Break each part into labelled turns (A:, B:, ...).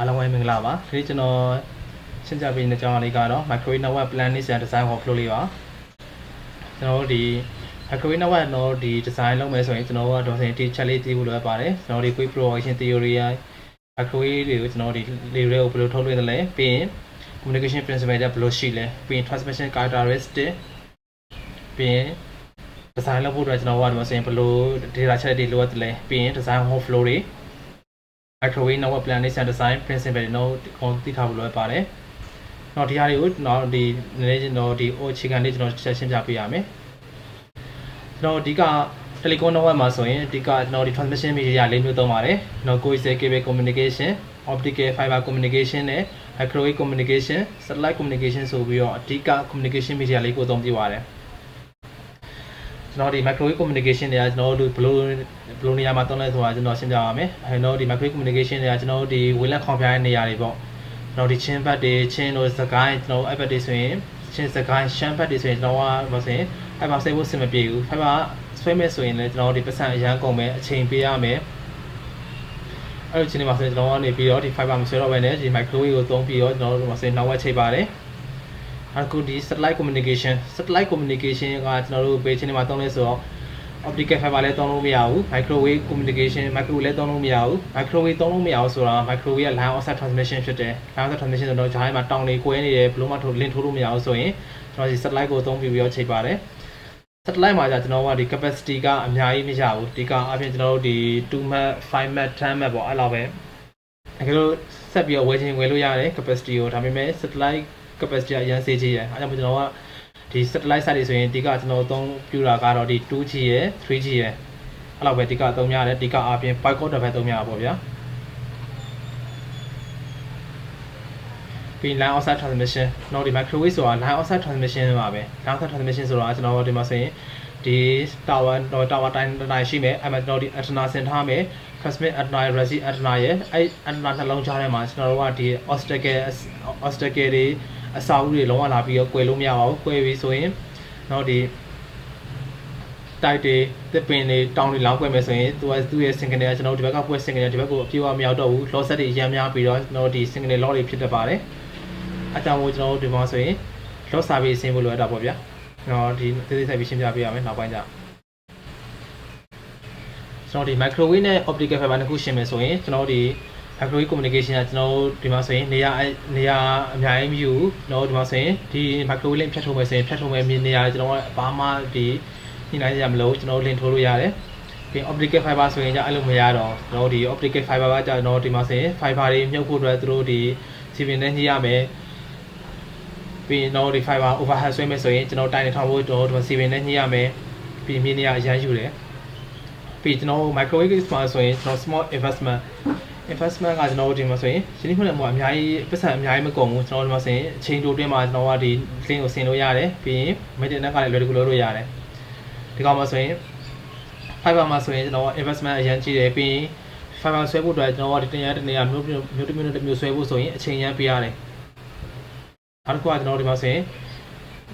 A: အားလုံးပဲမင်္ဂလာပါဒီကျွန်တော်ရှင်းပြပေးနေကြအောင်လေးကတော့ microwave network plan နဲ့ design workflow လေးပါကျွန်တော်တို့ဒီ microwave network တော့ဒီ design လုပ်မယ်ဆိုရင်ကျွန်တော်တို့ကတော့ဒီချက်လေးသိဖို့လိုအပ်ပါတယ်ကျွန်တော်ဒီ quick propagation theory microwave တွေကိုကျွန်တော်ဒီလေတွေကိုဘယ်လိုထုတ်လွှင့်သလဲပြီးရင် communication principle တွေဘယ်လိုရှိလဲပြီးရင် transmission characteristic ပြီးရင် design လုပ်ဖို့အတွက်ကျွန်တော်တို့ကဒီမှာဆိုရင်ဘယ်လို data ချက်တွေလိုအပ်တယ်လဲပြီးရင် design workflow တွေ microwave network plan နဲ့ design principle တွေတော့သိထားဖို့လိုအပ်ပါတယ်။တော့ဒီဟာတွေကိုတော့ဒီနည်းကျွန်တော်ဒီအခြေခံလေးကျွန်တော်ရှင်းပြပေးရမယ်။ကျွန်တော်အဓိက telecom network မှာဆိုရင်အဓိကကျွန်တော်ဒီ transmission media လေးမျိုးသုံးပါတယ်။ကျွန်တော် coaxial cable communication, optical fiber communication နဲ့ microwave communication, satellite communication ဆိုပြီးတော့အဓိက communication media လေးကိုသုံးပြပါတယ်။ကျွန်တော်ဒီ microwave communication တွေကကျွန်တော်တို့ဘယ်လိုနေရာမှာသုံးလဲဆိုတာကျွန်တော်ရှင်းပြပါမယ်။ကျွန်တော်ဒီ microwave communication တွေကကျွန်တော်တို့ဒီဝေလန့်ခေါင်ဖျားတဲ့နေရာတွေပေါ့။ကျွန်တော်ဒီချင်းဘတ်တွေချင်းတို့စကိုင်းကျွန်တော် iPad တွေဆိုရင်ချင်းစကိုင်းရှမ်းဘတ်တွေဆိုရင်ကျွန်တော်ကမဆိုရင် fiber ဆွဲဖို့စင်မပြေဘူး fiber ဆွဲမဲ့ဆိုရင်လည်းကျွန်တော်ဒီပတ်စံအရန်ကုန်မယ်အချိန်ပေးရမယ်။အဲ့လိုချင်းတွေမှာဆိုရင်ကျွန်တော်ကနေပြီးတော့ဒီ fiber မဆွဲတော့ဘဲနဲ့ဒီ microwave ကိုသုံးပြီးတော့ကျွန်တော်တို့မဆိုရင်နောက်ဝက်ချိတ်ပါတယ်။အခုဒီ satellite communication ကကျွန်တော်တို့ဘေးချင်းတွေမှာသုံးလဲဆိုတော့ optical fiber လည်းသုံးလို့မရဘူး microwave communication microwave လည်းသုံးလို့မရဘူး microwave သုံးလို့မရဘူးဆိုတာ microwave က line outside transmission ဖြစ်တယ် line outside transmission ဆိုတော့ဂျားထဲမှာတောင်တွေကွဲနေတယ်ဘလို့မှလင်းထိုးလို့မရဘူးဆိုရင်ကျွန်တော်ဒီ satellite ကိုသုံးပြီးတော့ချိန်ပါတယ် satellite မှာကျွန်တော်ကဒီ capacity ကအများကြီးမရဘူးဒီကအပြင်ကျွန်တော်တို့ဒီ2 mat 5 mat 10 mat ပေါ့အဲ့လောက်ပဲဒါကြလို့ဆက်ပြီးတော့ဝယ်လို့ရတယ် capacity ကိုဒါပေမဲ့ satellite capacity အရင်စေးကြီးရယ်အဲကြောင့်ကျွန်တော်ကဒီ satellite site တွေဆိုရင်အဓိကကျွန်တော်သုံးပြတာကတော့ဒီ 2G ရယ် 3G ရယ်အဲ့လောက်ပဲအဓိကသုံးရတယ်အဓိကအပြင် boycott တစ်ဖက်သုံးရပါပေါ့ဗျာပြီး line outside transmission တော့ဒီ microwave ဆိုတာ line outside transmission ပါပဲ line outside transmission ဆိုတာကျွန်တော်ဒီမှာဆိုရင်ဒီ tower တိုင်းရှိမယ်အဲ့မှာကျွန်တော်ဒီ antenna ဆင်ထားမယ် transmit antenna receive antenna ရယ်အဲ့ antenna နှလုံးကြားထဲမှာကျွန်တော်တို့ကဒီ obstacle တွေအစာအုပ်တွေလုံးဝလာပြီးတော့ကွယ်လို့မရပါဘူးကွယ်ပြီးဆိုရင်တော့ဒီတိုက်တွေတစ်ပင်တွေတောင်တွေလောင်းကွယ်မယ်ဆိုရင်သူ့ရဲ့ signal ကကျွန်တော်တို့ဒီဘက်ကပွဲ signal ဒီဘက်ကိုအပြည့်အဝမရောက်တော့ဘူး loss တွေအများများပြီးတော့ကျွန်တော်ဒီ signal loss တွေဖြစ်တတ်ပါတယ်အကြောင်းကိုကျွန်တော်တို့ဒီမှာဆိုရင် loss service ဆင်းဖို့လိုအပ်တာပေါ့ဗျာတော့ဒီသေးစိတ်ရှင်းပြပေးရမယ်နောက်ပိုင်းကျကျွန်တော်ဒီ microwave နဲ့ optical fiber နှစ်ခုရှင်းမယ်ဆိုရင်ကျွန်တော်ဒီ microwave communication ကကျွန်တော်ဒီမှာဆိုရင်နေရာအများကြီးမယူကျွန်တော်ဒီမှာဆိုရင်ဒီ microwave link ဖြတ်ထုတ်မယ်ဆိုရင်ဖြတ်ထုတ်မယ်နေရာကျွန်တော်ကဘာမှဒီညှိနှိုင်းရမလို့ကျွန်တော် link ထိုးလို့ရတယ်ပြီး optical fiber ဆိုရင်じゃအဲ့လိုမရတော့ကျွန်တော်ဒီ optical fiber ကကျွန်တော်ဒီမှာဆိုရင် fiber တွေမြုပ်ဖို့အတွက်သူတို့ဒီ CB နဲ့ညှိရမယ်ပြီးတော့ဒီ fiber overhead ဆွဲမယ်ဆိုရင်ကျွန်တော်တိုင်နေထောင်ဖို့တော့ဒီမှာ CB နဲ့ညှိရမယ်ပြီးမြေနေရာအရန်ယူတယ်ပြီးကျွန်တော် microwave မှာဆိုရင်ကျွန်တော် small investment ကကျွန်တော်ဒီမှာဆိုရင်ရှင်းပြလို့အများကြီးပတ်စံအများကြီးမကုန်ဘူးကျွန်တော်ဒီမှာဆိုရင်အချိန်တိုတွင်းမှာကျွန်တော်ကဒီ link ကိုဆင်လို့ရတယ်ပြီးရင် maintenance ကလည်းလွယ်တကူလုပ်လို့ရတယ်ဒီကောင်မှာဆိုရင် fiber မှာဆိုရင်ကျွန်တော် investment အရင်ကြီးတယ်ပြီးရင် fiber ဆွဲဖို့အတွက်ကျွန်တော်ကဒီတနေရာမျိုးဆွဲဖို့ဆိုရင်အချိန်ရမ်းပေးရတယ်နောက်တစ်ခုကကျွန်တော်ဒီမှာဆိုရင်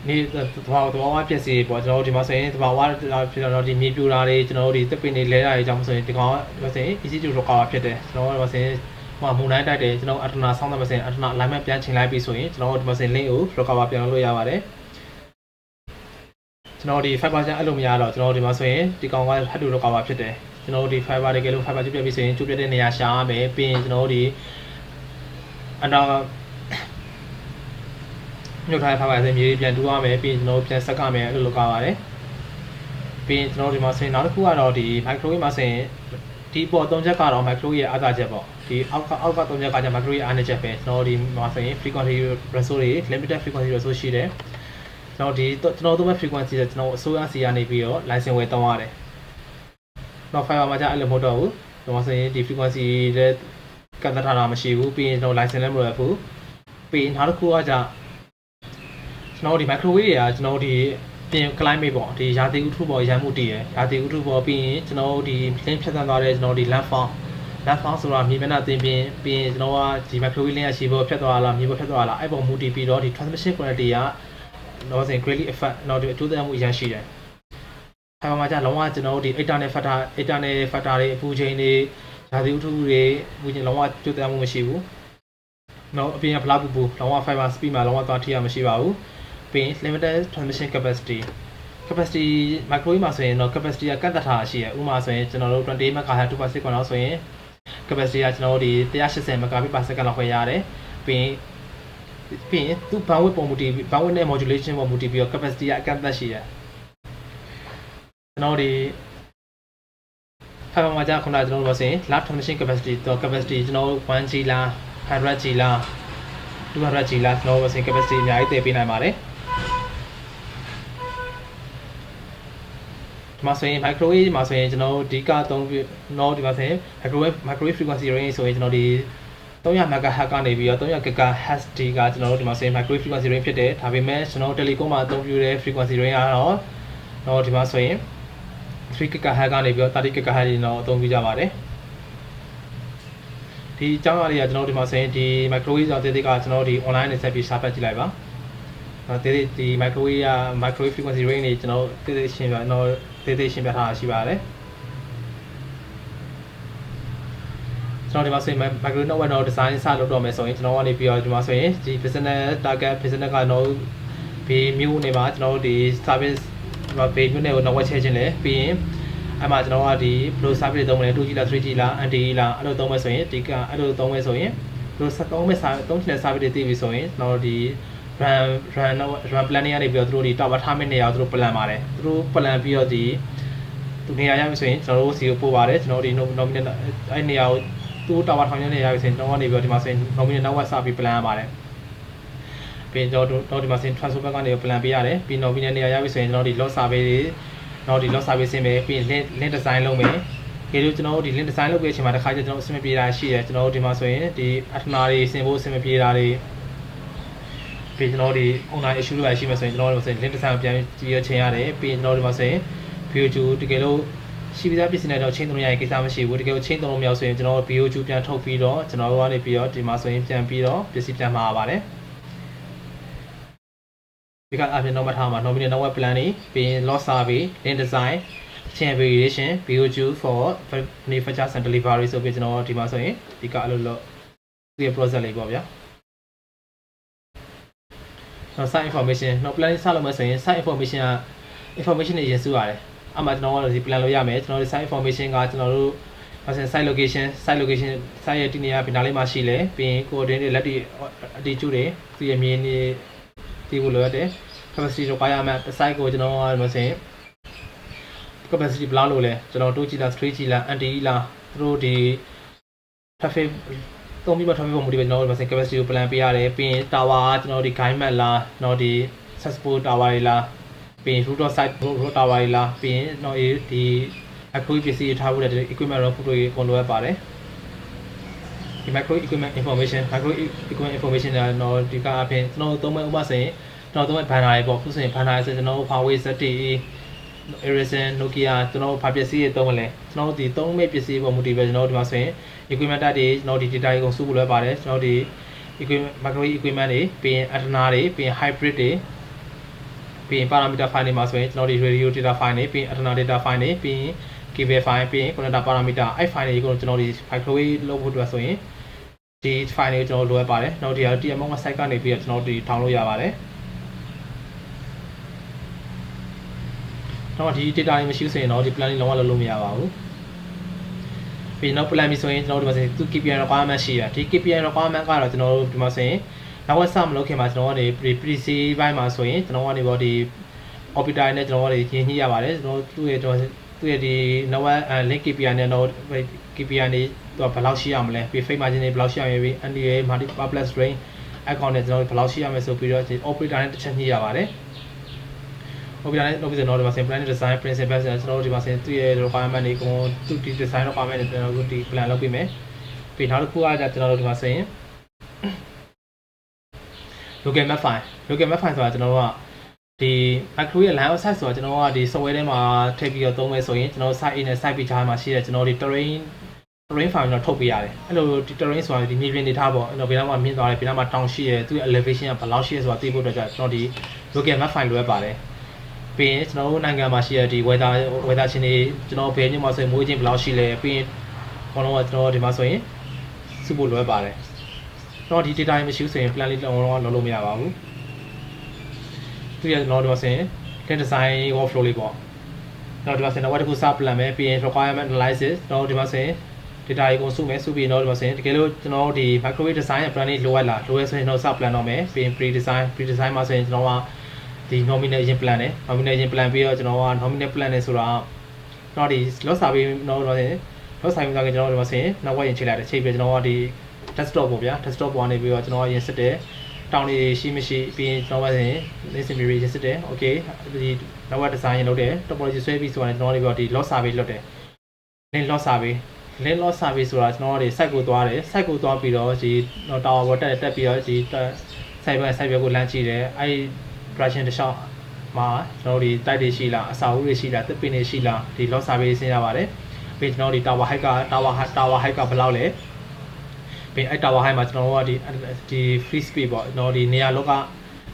A: နေသဘာဝပြည့်စည်ပေါ့ကျွန်တော်ဒီမှာဆိုရင်သဘာဝဖြစ်တော့ဒီမြေပြိုတာတွေကျွန်တော်တို့ဒီသစ်ပင်တွေလဲတာတွေကြောင့်ဆိုရင်ဒီကောင်ကဆိုရင် easy to recover ဖြစ်တယ်ကျွန်တော်တို့ဆိုရင်မုန်တိုင်းတိုက်တယ်ကျွန်တော် antenna ဆောင်းတဲ့ဆိုရင် antenna alignment ပြန်ချိန်လိုက်ပြီးဆိုရင်ကျွန်တော်တို့ဒီမှာဆိုရင် link ကို recover ပြန်လုပ်လို့ရပါတယ်ကျွန်တော်ဒီ fiber ချမ်းအဲ့လိုမရတော့ကျွန်တော်ဒီမှာဆိုရင်ဒီကောင်က head to recover ဖြစ်တယ်ကျွန်တော်တို့ဒီ fiber တွေကလို့ fiber ကျပြပြီးဆိုရင်ကျပြတဲ့နေရာရှာရမယ်ပြီးရင်ကျွန်တော်တို့ဒီအနောက်ညှို့ထားတဲ့ fiber ဆိုရင်မြေပြန်တူးရမယ်ပြီးရင်ကျွန်တော်ပြန်ဆက်ကမယ်အဲ့လိုလုပ်ကြပါတယ်ပြီးရင်ကျွန်တော်ဒီမှာဆိုရင်နောက်တစ်ခုကတော့ဒီ microwave မှာဆိုရင်ဒီပေါ်၃ချက်ကတော့ microwave ရဲ့အားသာချက်ပေါ့ဒီအောက်က၃ချက်ကကျ microwave အားနည်းချက်ပဲကျွန်တော်ဒီမှာဆိုရင် frequency resource တွေ limited frequency resource ရှိတယ်ကျွန်တော်တို့မဲ့ frequency ဆိုကျွန်တော်အစိုးရစီကနေပြီးတော့ license ဝယ်တောင်းရတယ်တော့ fiber မှာကျအဲ့လိုမဟုတ်တော့ဘူးကျွန်တော်ဆိုရင်ဒီ frequency တဲ့ကန့်သတ်ထားတာမရှိဘူးပြီးရင်ကျွန်တော် license လည်းမလိုရဘူးပြီးရင်နောက်တစ်ခုကကျကျွန်တော်ဒီ microwave တွေကကျွန်တော်ဒီပြင် climate ပေါ့ဒီရာသီဥတုပေါ်ရမ်းမှုတည်ရရာသီဥတုပေါ်ပြီးရင်ကျွန်တော်ဒီ link ဖြတ်သန်းသွားတဲ့ကျွန်တော်ဒီ landfall ဆိုတာမြေမျက်နှာတင်ပြီးရင်ကျွန်တော်ကဒီ microwave link ရရှိဖို့ဖြတ်သွားလားမြေပေါ်ဖြတ်သွားလားအဲ့ပုံမူတည်ပြီးတော့ဒီ transmission quality ကတော့ဆိုရင် greatly affect တော့ဒီအကျိုးသက်ရောက်မှုအရရှိတယ်။အဲမှာကျလုံးဝကျွန်တော်တို့ဒီ eternal factor တွေအပူချိန်တွေရာသီဥတုတွေအပူချိန်လုံးဝအကျိုးသက်ရောက်မှုမရှိဘူး နော်အပြင်ကဖလားပူပူလောက fiber speed မှာလောကသွားထိရမရှိပါဘူးပြီး limited transmission capacity microwave မှာဆိုရင်တော့ capacity ကကန့်သတ်ထားရှိရဥပမာဆိုရင်ကျွန်တော်တို့20 MHz 2/6 ခွန်လောက်ဆိုရင် capacity ကကျွန်တော်တို့ဒီ180 Mbps လောက်ပဲရတယ်ပြီးသူ bandwidth ပုံမူတည် bandwidth နဲ့ modulation ပုံမူတည်ပြီးတော့ capacity ကအကန့်အသတ်ရှိရကျွန်တော်ဒီ fiber မှာကြာခုနကကျွန်တော်တို့ဆိုရင် large transmission capacity တော့ capacity ကျွန်တော်တို့ 1G လား 100G လား 200G လားကျွန်တော်တို့ဆိုရင် capacity အများကြီးတည်ပေးနိုင်ပါတယ်ဒီမှာဆိုရင် microwave မှာဆိုရင်ကျွန်တော်တို့ဒီကအသုံးပြုတော့ဒီမှာဆိုရင် microwave frequency range ဆိုရင်ကျွန်တော်ဒီ300 MHz ကနေပြီးတော့300 GHz ဒီကကျွန်တော်တို့ဒီမှာဆိုရင် microwave frequency range ဖြစ်တယ်ဒါပေမဲ့ကျွန်တော်တို့ telecom မှာအသုံးပြုတဲ့ frequency range ကတော့ဒီမှာဆိုရင်3 GHz ကနေပြီးတော့30 GHz တော့အသုံးပြုကြပါတယ်ဒီအကြောင်းအရာတွေကကျွန်တော်တို့ဒီမှာဆိုရင်ဒီ microwave ကြောင့်တိတိကကျွန်တော်တို့ဒီ online နဲ့ဆက်ပြီးရှာဖတ်ကြည့်လိုက်ပါဒီ microwave frequency range တွေကျွန်တော်တိတိရှင်းပြတော့တိတိရှင်းပြထားတာရှိပါတယ်ကျွန်တော်ဒီမှာဆိုရင် microwave network တော့ design စလုပ်တော့မယ်ဆိုရင်ကျွန်တော်ကနေပြီးတော့ဒီမှာဆိုရင်ဒီ business target business ကတော့ဘေးမျိုးနေမှာကျွန်တော်တို့ဒီ service ဘေးမျိုးနဲ့ကို network ချဲခြင်းလဲပြီးရင်အဲ့မှာကျွန်တော်ကဒီ flow service သုံးမယ် 2G လား 3G လား NDE လားအဲ့လိုသုံးမယ်ဆိုရင်ဒီကအဲ့လိုသုံးမယ်ဆိုရင်flow သုံးမဲ့သုံးချင်တဲ့ service တွေသိပြီဆိုရင်ကျွန်တော်ဒီ run plan တွေကနေပြီးတော့သူတို့ဒီ tower ထားမယ့်နေရာကိုသူတို့ plan ပါတယ်သူတို့ plan ပြီးတော့ဒီသူနေရာရပြီဆိုရင်ကျွန်တော်တို့စီကိုပို့ပါတယ်ကျွန်တော်ဒီ nominal အဲ့နေရာကိုသူ့ tower ထောင်ရနေရပြီဆိုရင်ကျွန်တော်ကနေပြီးတော့ဒီမှာဆိုရင် nominal network စပြီး plan ရပါတယ်ပြီးတော့ဒီမှာဆိုရင် transfer back ကနေ plan ပေးရတယ်ပြီး nominal နေရာရပြီဆိုရင်ကျွန်တော်ဒီ load survey တွေတော့ဒီ load survey ဆင်းမယ်ပြီး link design လုပ်မယ်ဒီလိုကျွန်တော်တို့ဒီ link design လုပ်ပြီးအချိန်မှာတစ်ခါကျကျွန်တော်အဆင်မပြေတာရှိတယ်ကျွန်တော်တို့ဒီမှာဆိုရင်ဒီအထနာတွေဆင်ဖို့အဆင်မပြေတာတွေပြီးကျွန်တော်ဒီ online issue တွေရှိမှဆိုရင်ကျွန်တော်တို့ဆိုရင် link design ပြန်ကြည့်ရချိန်ရတယ်ပြီးကျွန်တော်တို့ဒီမှာဆိုရင် VOQ တကယ်လို့ရှိပြီးသားပစ္စည်းနဲ့တော့ချင်းသုံးရရင်ကိစ္စမရှိဘူးတကယ်လို့ချင်းသုံးလို့မရဆိုရင်ကျွန်တော်တို့ VOQ ပြန်ထုတ်ပြီးတော့ကျွန်တော်တို့ကနေပြီးတော့ဒီမှာဆိုရင်ပြန်ပြီးတော့ပစ္စည်းပြန်မှာပါတယ်ဒီကအပြင်တော့မှထားမှာ nominal network plan တွေပြီး loss survey link design chain variation VOQ for manufacture and delivery ဆိုပြီးကျွန်တော်ဒီမှာဆိုရင်ဒီကအလုပ်လုပ်ဒီ process လေးပေါ့ဗျာsite information တော့ plan စလုပ်မယ်ဆိုရင် site information က information တွေရစုရတယ်အမှကျွန်တော်တို့ဒီ plan လုပ်ရမယ်ကျွန်တော်တို့ site information ကကျွန်တော်တို့site location siteရဲ့ဒီနေရာဘယ်နားလေးမှာရှိလဲပြီးရင် coordinate လက်တွေအတီးကျူတွေသူရဲ့မြေနေဒီကိုလိုရတယ် capacity တော့ပါရမယ် site ကိုကျွန်တော်ကမစင် capacity ဘယ်လောက်လို့လဲကျွန်တော် 2G လား 3G လား NDE လားသူတို့ဒီ traffic သုံးပြီးမှ traffic ပုံမူတည်ပဲကျွန်တော်တို့မစင် capacity ကို plan ပေးရတယ်ပြီးရင် tower ကျွန်တော်ဒီ guide map လားကျွန်တော်ဒီ support tower တွေလားပြီးရင် root site root tower တွေလားပြီးရင်တော့ဒီ microwave ပစ္စည်းထားဖို့တဲ့ equipment တော့ဖို့တွေအကုန်လိုအပ်ပါတယ်ဒီ microwave equipment information တော့ဒီကအပြင်ကျွန်တော်သုံးမဲ့ဥပမာဆိုရင်ကျွန်တော်သုံးမဲ့ banner တွေပေါ့ခုဆိုရင် banner ဆိုကျွန်တော် Huawei ZTE Ericsson Nokia ကျွန်တော်ဘာပစ္စည်းတွေသုံးမလဲကျွန်တော်ဒီသုံးမဲ့ပစ္စည်းပေါ်မူတည်ပဲကျွန်တော်ဒီမှာဆိုရင် equipment တွေကျွန်တော်ဒီ data တွေကုန်စုဖို့လွယ်ပါတယ်ကျွန်တော်ဒီ equipment microwave equipment တွေပြီးရင် antenna တွေပြီးရင် hybrid တွေပြီးရင် parameter file တွေမှာဆိုရင်ကျွန်တော်ဒီ radio data file တွေပြီးရင် antenna data file တွေပြီးရင် cable file ပြီးရင် connector parameter အဲ့ file တွေကိုကျွန်တော်ဒီ microwave လုပ်ဖို့အတွက်ဆိုရင်ဒီ file တွေကိုကျွန်တော်လိုအပ်ပါတယ်နောက်ဒီ TMO site ကနေပြီးတော့ကျွန်တော်ဒီ download ရပါတယ်တော့ဒီ data တွေမရှိဆိုရင်တော့ဒီ plan လေးလုံးဝလုပ်လို့မရပါဘူးပြီးနောက် plan ပြီးဆိုရင်ကျွန်တော်ဒီမှာဆိုရင်သူ KPI requirement ရှိတယ်ဒီ KPI requirement ကတော့ကျွန်တော်တို့ဒီမှာဆိုရင်နောက်ဝက်စမလုပ်ခင်မှာကျွန်တော်ကနေ pre-C ဘိုင်းမှာဆိုရင်ကျွန်တော်ကနေပေါ့ဒီ orbiter နဲ့ကျွန်တော်ကနေရင်းနှီးရပါတယ်ကျွန်တော်သူ့ရဲ့ဒီ network link KPI နဲ့တော့ KPI နေတော့ဘယ်လောက်ရှိရမလဲပြီး fake margin တွေဘယ်လောက်ရှိရမလဲပြီး NDA multiple plus range account နဲ့ကျွန်တော်ဘယ်လောက်ရှိရမလဲဆိုပြီးတော့ operator နဲ့တစ်ချက်ညှိရပါတယ်operator နဲ့လုပ်ပြီးတော့ဒီမှာ plan design principle ဆိုကျွန်တော်ဒီမှာဆိုရင်သူ့ရဲ့ requirement တွေကိုသူ့ဒီ design requirement တွေကျွန်တော်တို့ဒီ plan လုပ်ပြီးမယ်ပြီးနောက်တစ်ခုကကျွန်တော်တို့ဒီမှာဆိုရင် local map file ဆိုတာကျွန်တော်တို့ကဒီ microwave ရဲ့ line of sight ဆိုတာကျွန်တော်ကဒီ software ထဲမှာထည့်ပြီးတော့သုံးမယ်ဆိုရင်ကျွန်တော် site A နဲ့ site B ကြားမှာရှိတဲ့ကျွန်တော်ဒီ terrain file တော့ထုတ်ပေးရတယ်အဲ့လိုဒီ terrain ဆိုတာဒီမြေပြင်နေထားပေါ့အဲ့တော့ဘယ်တော့မှမြင့်သွားတယ်ဘယ်တော့မှတောင်ရှိရဲသူ့ elevation ကဘယ်လောက်ရှိရဲဆိုတာသိဖို့အတွက်ကျွန်တော်ဒီ local map file လိုအပ်ပါတယ်ပြီးရင်ကျွန်တော်တို့နိုင်ငံမှာရှိတဲ့ဒီ weather ချင်းတွေကျွန်တော်ဘယ်ညမှာဆိုရင်မိုးချင်းဘယ်လောက်ရှိလဲပြီးရင်ဘောလုံးကကျွန်တော်ဒီမှာဆိုရင်စုဖို့လိုအပ်ပါတယ် တော့ဒီ data မရှိဘူးဆိုရင် plan လေးလုံးလုံးလုပ်လို့မရပါဘူးသူရဲ့တော့ဒီမှာဆိုရင် design workflow လေးပေါ့တော့ဒီမှာဆိုရင်တော့တစ်ခုစ plan မယ်ပြီးရင် requirement analysis တော့ဒီမှာဆိုရင် data ကြီးကိုစုမယ်စုပြီးတော့ဒီမှာဆိုရင်တကယ်လို့ကျွန်တော်တို့ဒီ microwave design ရဲ့ plan လေးလိုအပ်လားလိုရဆိုရင်တော့စ plan တော့မယ်ပြီးရင် pre design မှာဆိုရင်ကျွန်တော်ကဒီ nominal ရင် plan နဲ့ nominal ရင် plan ပြီးတော့ကျွန်တော်က nominal plan နဲ့ဆိုတာတော့ဒီ loss survey တော့ဒီမှာဆိုရင် loss survey ကကျွန်တော်ဒီမှာဆိုရင်နောက်ဝက်ရင်ချိန်လိုက်တယ်ချိန်ပြီးကျွန်တော်ကဒီ desktop ပေါ့ဗျာ desktop ပေါ်နေပြီးတော့ကျွန်တော်ရင်စစ်တယ်တောင်းနေရှိမရှိပြီးရင်ကျွန်တော်ကရင် listen memory ရင်စစ်တယ် okay ဒီနောက်ဝက် design ရင်လုပ်တယ် topology ဆွဲပြီးဆိုရင်ကျွန်တော်တွေပြီးတော့ဒီ loss survey လုပ်တယ် link loss survey ဆိုတာကျွန်တော်တို့ site ကိုသွားတယ် site ကိုသွားပြီးတော့ဒီ tower ပေါ်တက်ပြီးတော့ဒီ site ကိုလမ်းကြည့်တယ်အဲ့ production တစ်လျှောက်မှာကျွန်တော်တို့ဒီ တိုက်တွေရှိလားအစာအုပ်တွေရှိလားသစ်ပင်တွေရှိလားဒီ loss survey ဆင်းရပါတယ်ပြီးကျွန်တော်တို့ဒီ tower height ကဘယ်လောက်လဲပြီးအဲ့ tower height မှာကျွန်တော်တို့ကဒီ free space ပေါ့ကျွန်တော်ဒီနေရာလောက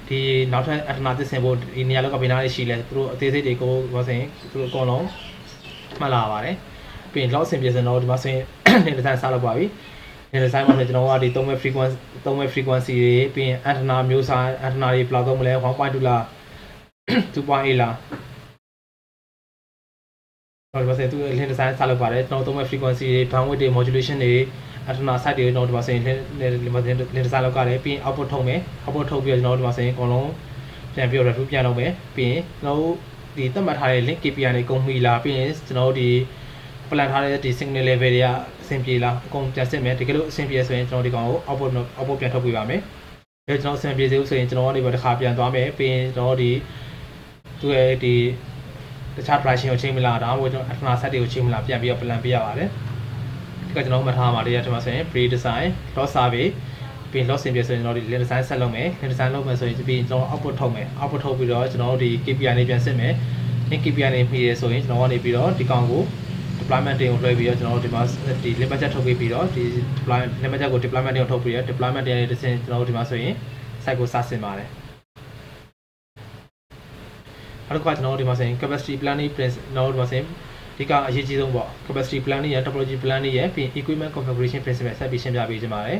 A: ဒီနောက်ထပ်အထနာသစ်ဆင်ဖို့ဒီနေရာလောကဘယ်နားလေးရှိလဲသူတို့အသေးစိတ်တွေကိုပြောစင်သူတို့အကုန်လုံးမှတ်လာပါတယ်ပြီးရင် loss ဆင်ပြစင်တော့ဒီမှာဆိုရင်နေ design စလုပ်ပါပြီနေ design မှာကျွန်တော်ကဒီ3 way frequency တွေပြီးရင် antenna မျိုးစား antenna တွေဘယ်လောက်သုံးမလဲ 1.2 လား 2.8 လားတော့ဒီမှာဆိုရင်သူ link design စလုပ်ပါတယ်ကျွန်တော်3 way frequency တွေ bandwidth တွေ modulation တွေ antenna site တွေတော့ဒီမှာဆိုရင် link design လုပ်ရတယ်ပြီးရင် output ထုတ်မယ် output ထုတ်ပြီးတော့ကျွန်တော်ဒီမှာဆိုရင်အကုန်လုံးပြန်ပြီးတော့ review ပြန်လုပ်မယ်ပြီးရင်ကျွန်တော်ဒီသတ်မှတ်ထားတဲ့ link KPI တွေကုန်ပြီလားပြီးရင်ကျွန်တော်ဒီ plan ထားတဲ့ဒီ signal level တွေကအဆင်ပြေလားအကုန်ပြန်စစ်မယ်တကယ်လို့အဆင်ပြေဆိုရင်ကျွန်တော်ဒီကောင်ကို output ပြန်ထုတ်ပေးပါမယ်အဲကျွန်တော်အဆင်ပြေစေလို့ဆိုရင်ကျွန်တော်ကနေပြီးတစ်ခါပြန်သွားမယ်ပြီးရင်ကျွန်တော်ဒီသူ့ရဲ့ဒီတခြား pricing ကိုချိန်မလားဒါမှမဟုတ်ကျွန်တော် antenna set တွေကိုချိန်မလားပြန်ပြီးတော့ plan ပေးရပါတယ်ဒီကကျွန်တော်မှတ်ထားမှာတရားထင်ပါဆိုရင် pre design loss survey ပြီး loss ဆင်ပြေဆိုရင်ကျွန်တော်ဒီ link design set လုပ်မယ် link design လုပ်မယ်ဆိုရင်ပြီးကျွန်တော် output ထုတ်မယ် output ထုတ်ပြီးတော့ကျွန်တော်ဒီ KPI တွေပြန်စစ်မယ် KPI တွေပြီးရဆိုရင်ကျွန်တော်ကနေပြီးတော့ဒီကောင်ကို deployment တွေကိုလွှဲပြီးတော့ကျွန်တော်တို့ဒီမှာဒီ link budget ထုတ်ပြီးတော့ဒီ link budget ကို deployment တွေကိုထုတ်ပြီးတော့ deployment တွေတစ်ဆင့်ကျွန်တော်တို့ဒီမှာဆိုရင် site ကိုစဆင်ပါတယ်နောက်တစ်ခါကျွန်တော်တို့ဒီမှာဆိုရင် capacity planning principle ကျွန်တော်တို့ဒီမှာဆိုရင်ဒီကအရေးကြီးဆုံးပေါ့ capacity planning ရ topology planning ရပြီး equipment configuration principle ဆက်ပြီးရှင်းပြပေးခြင်းပါတယ်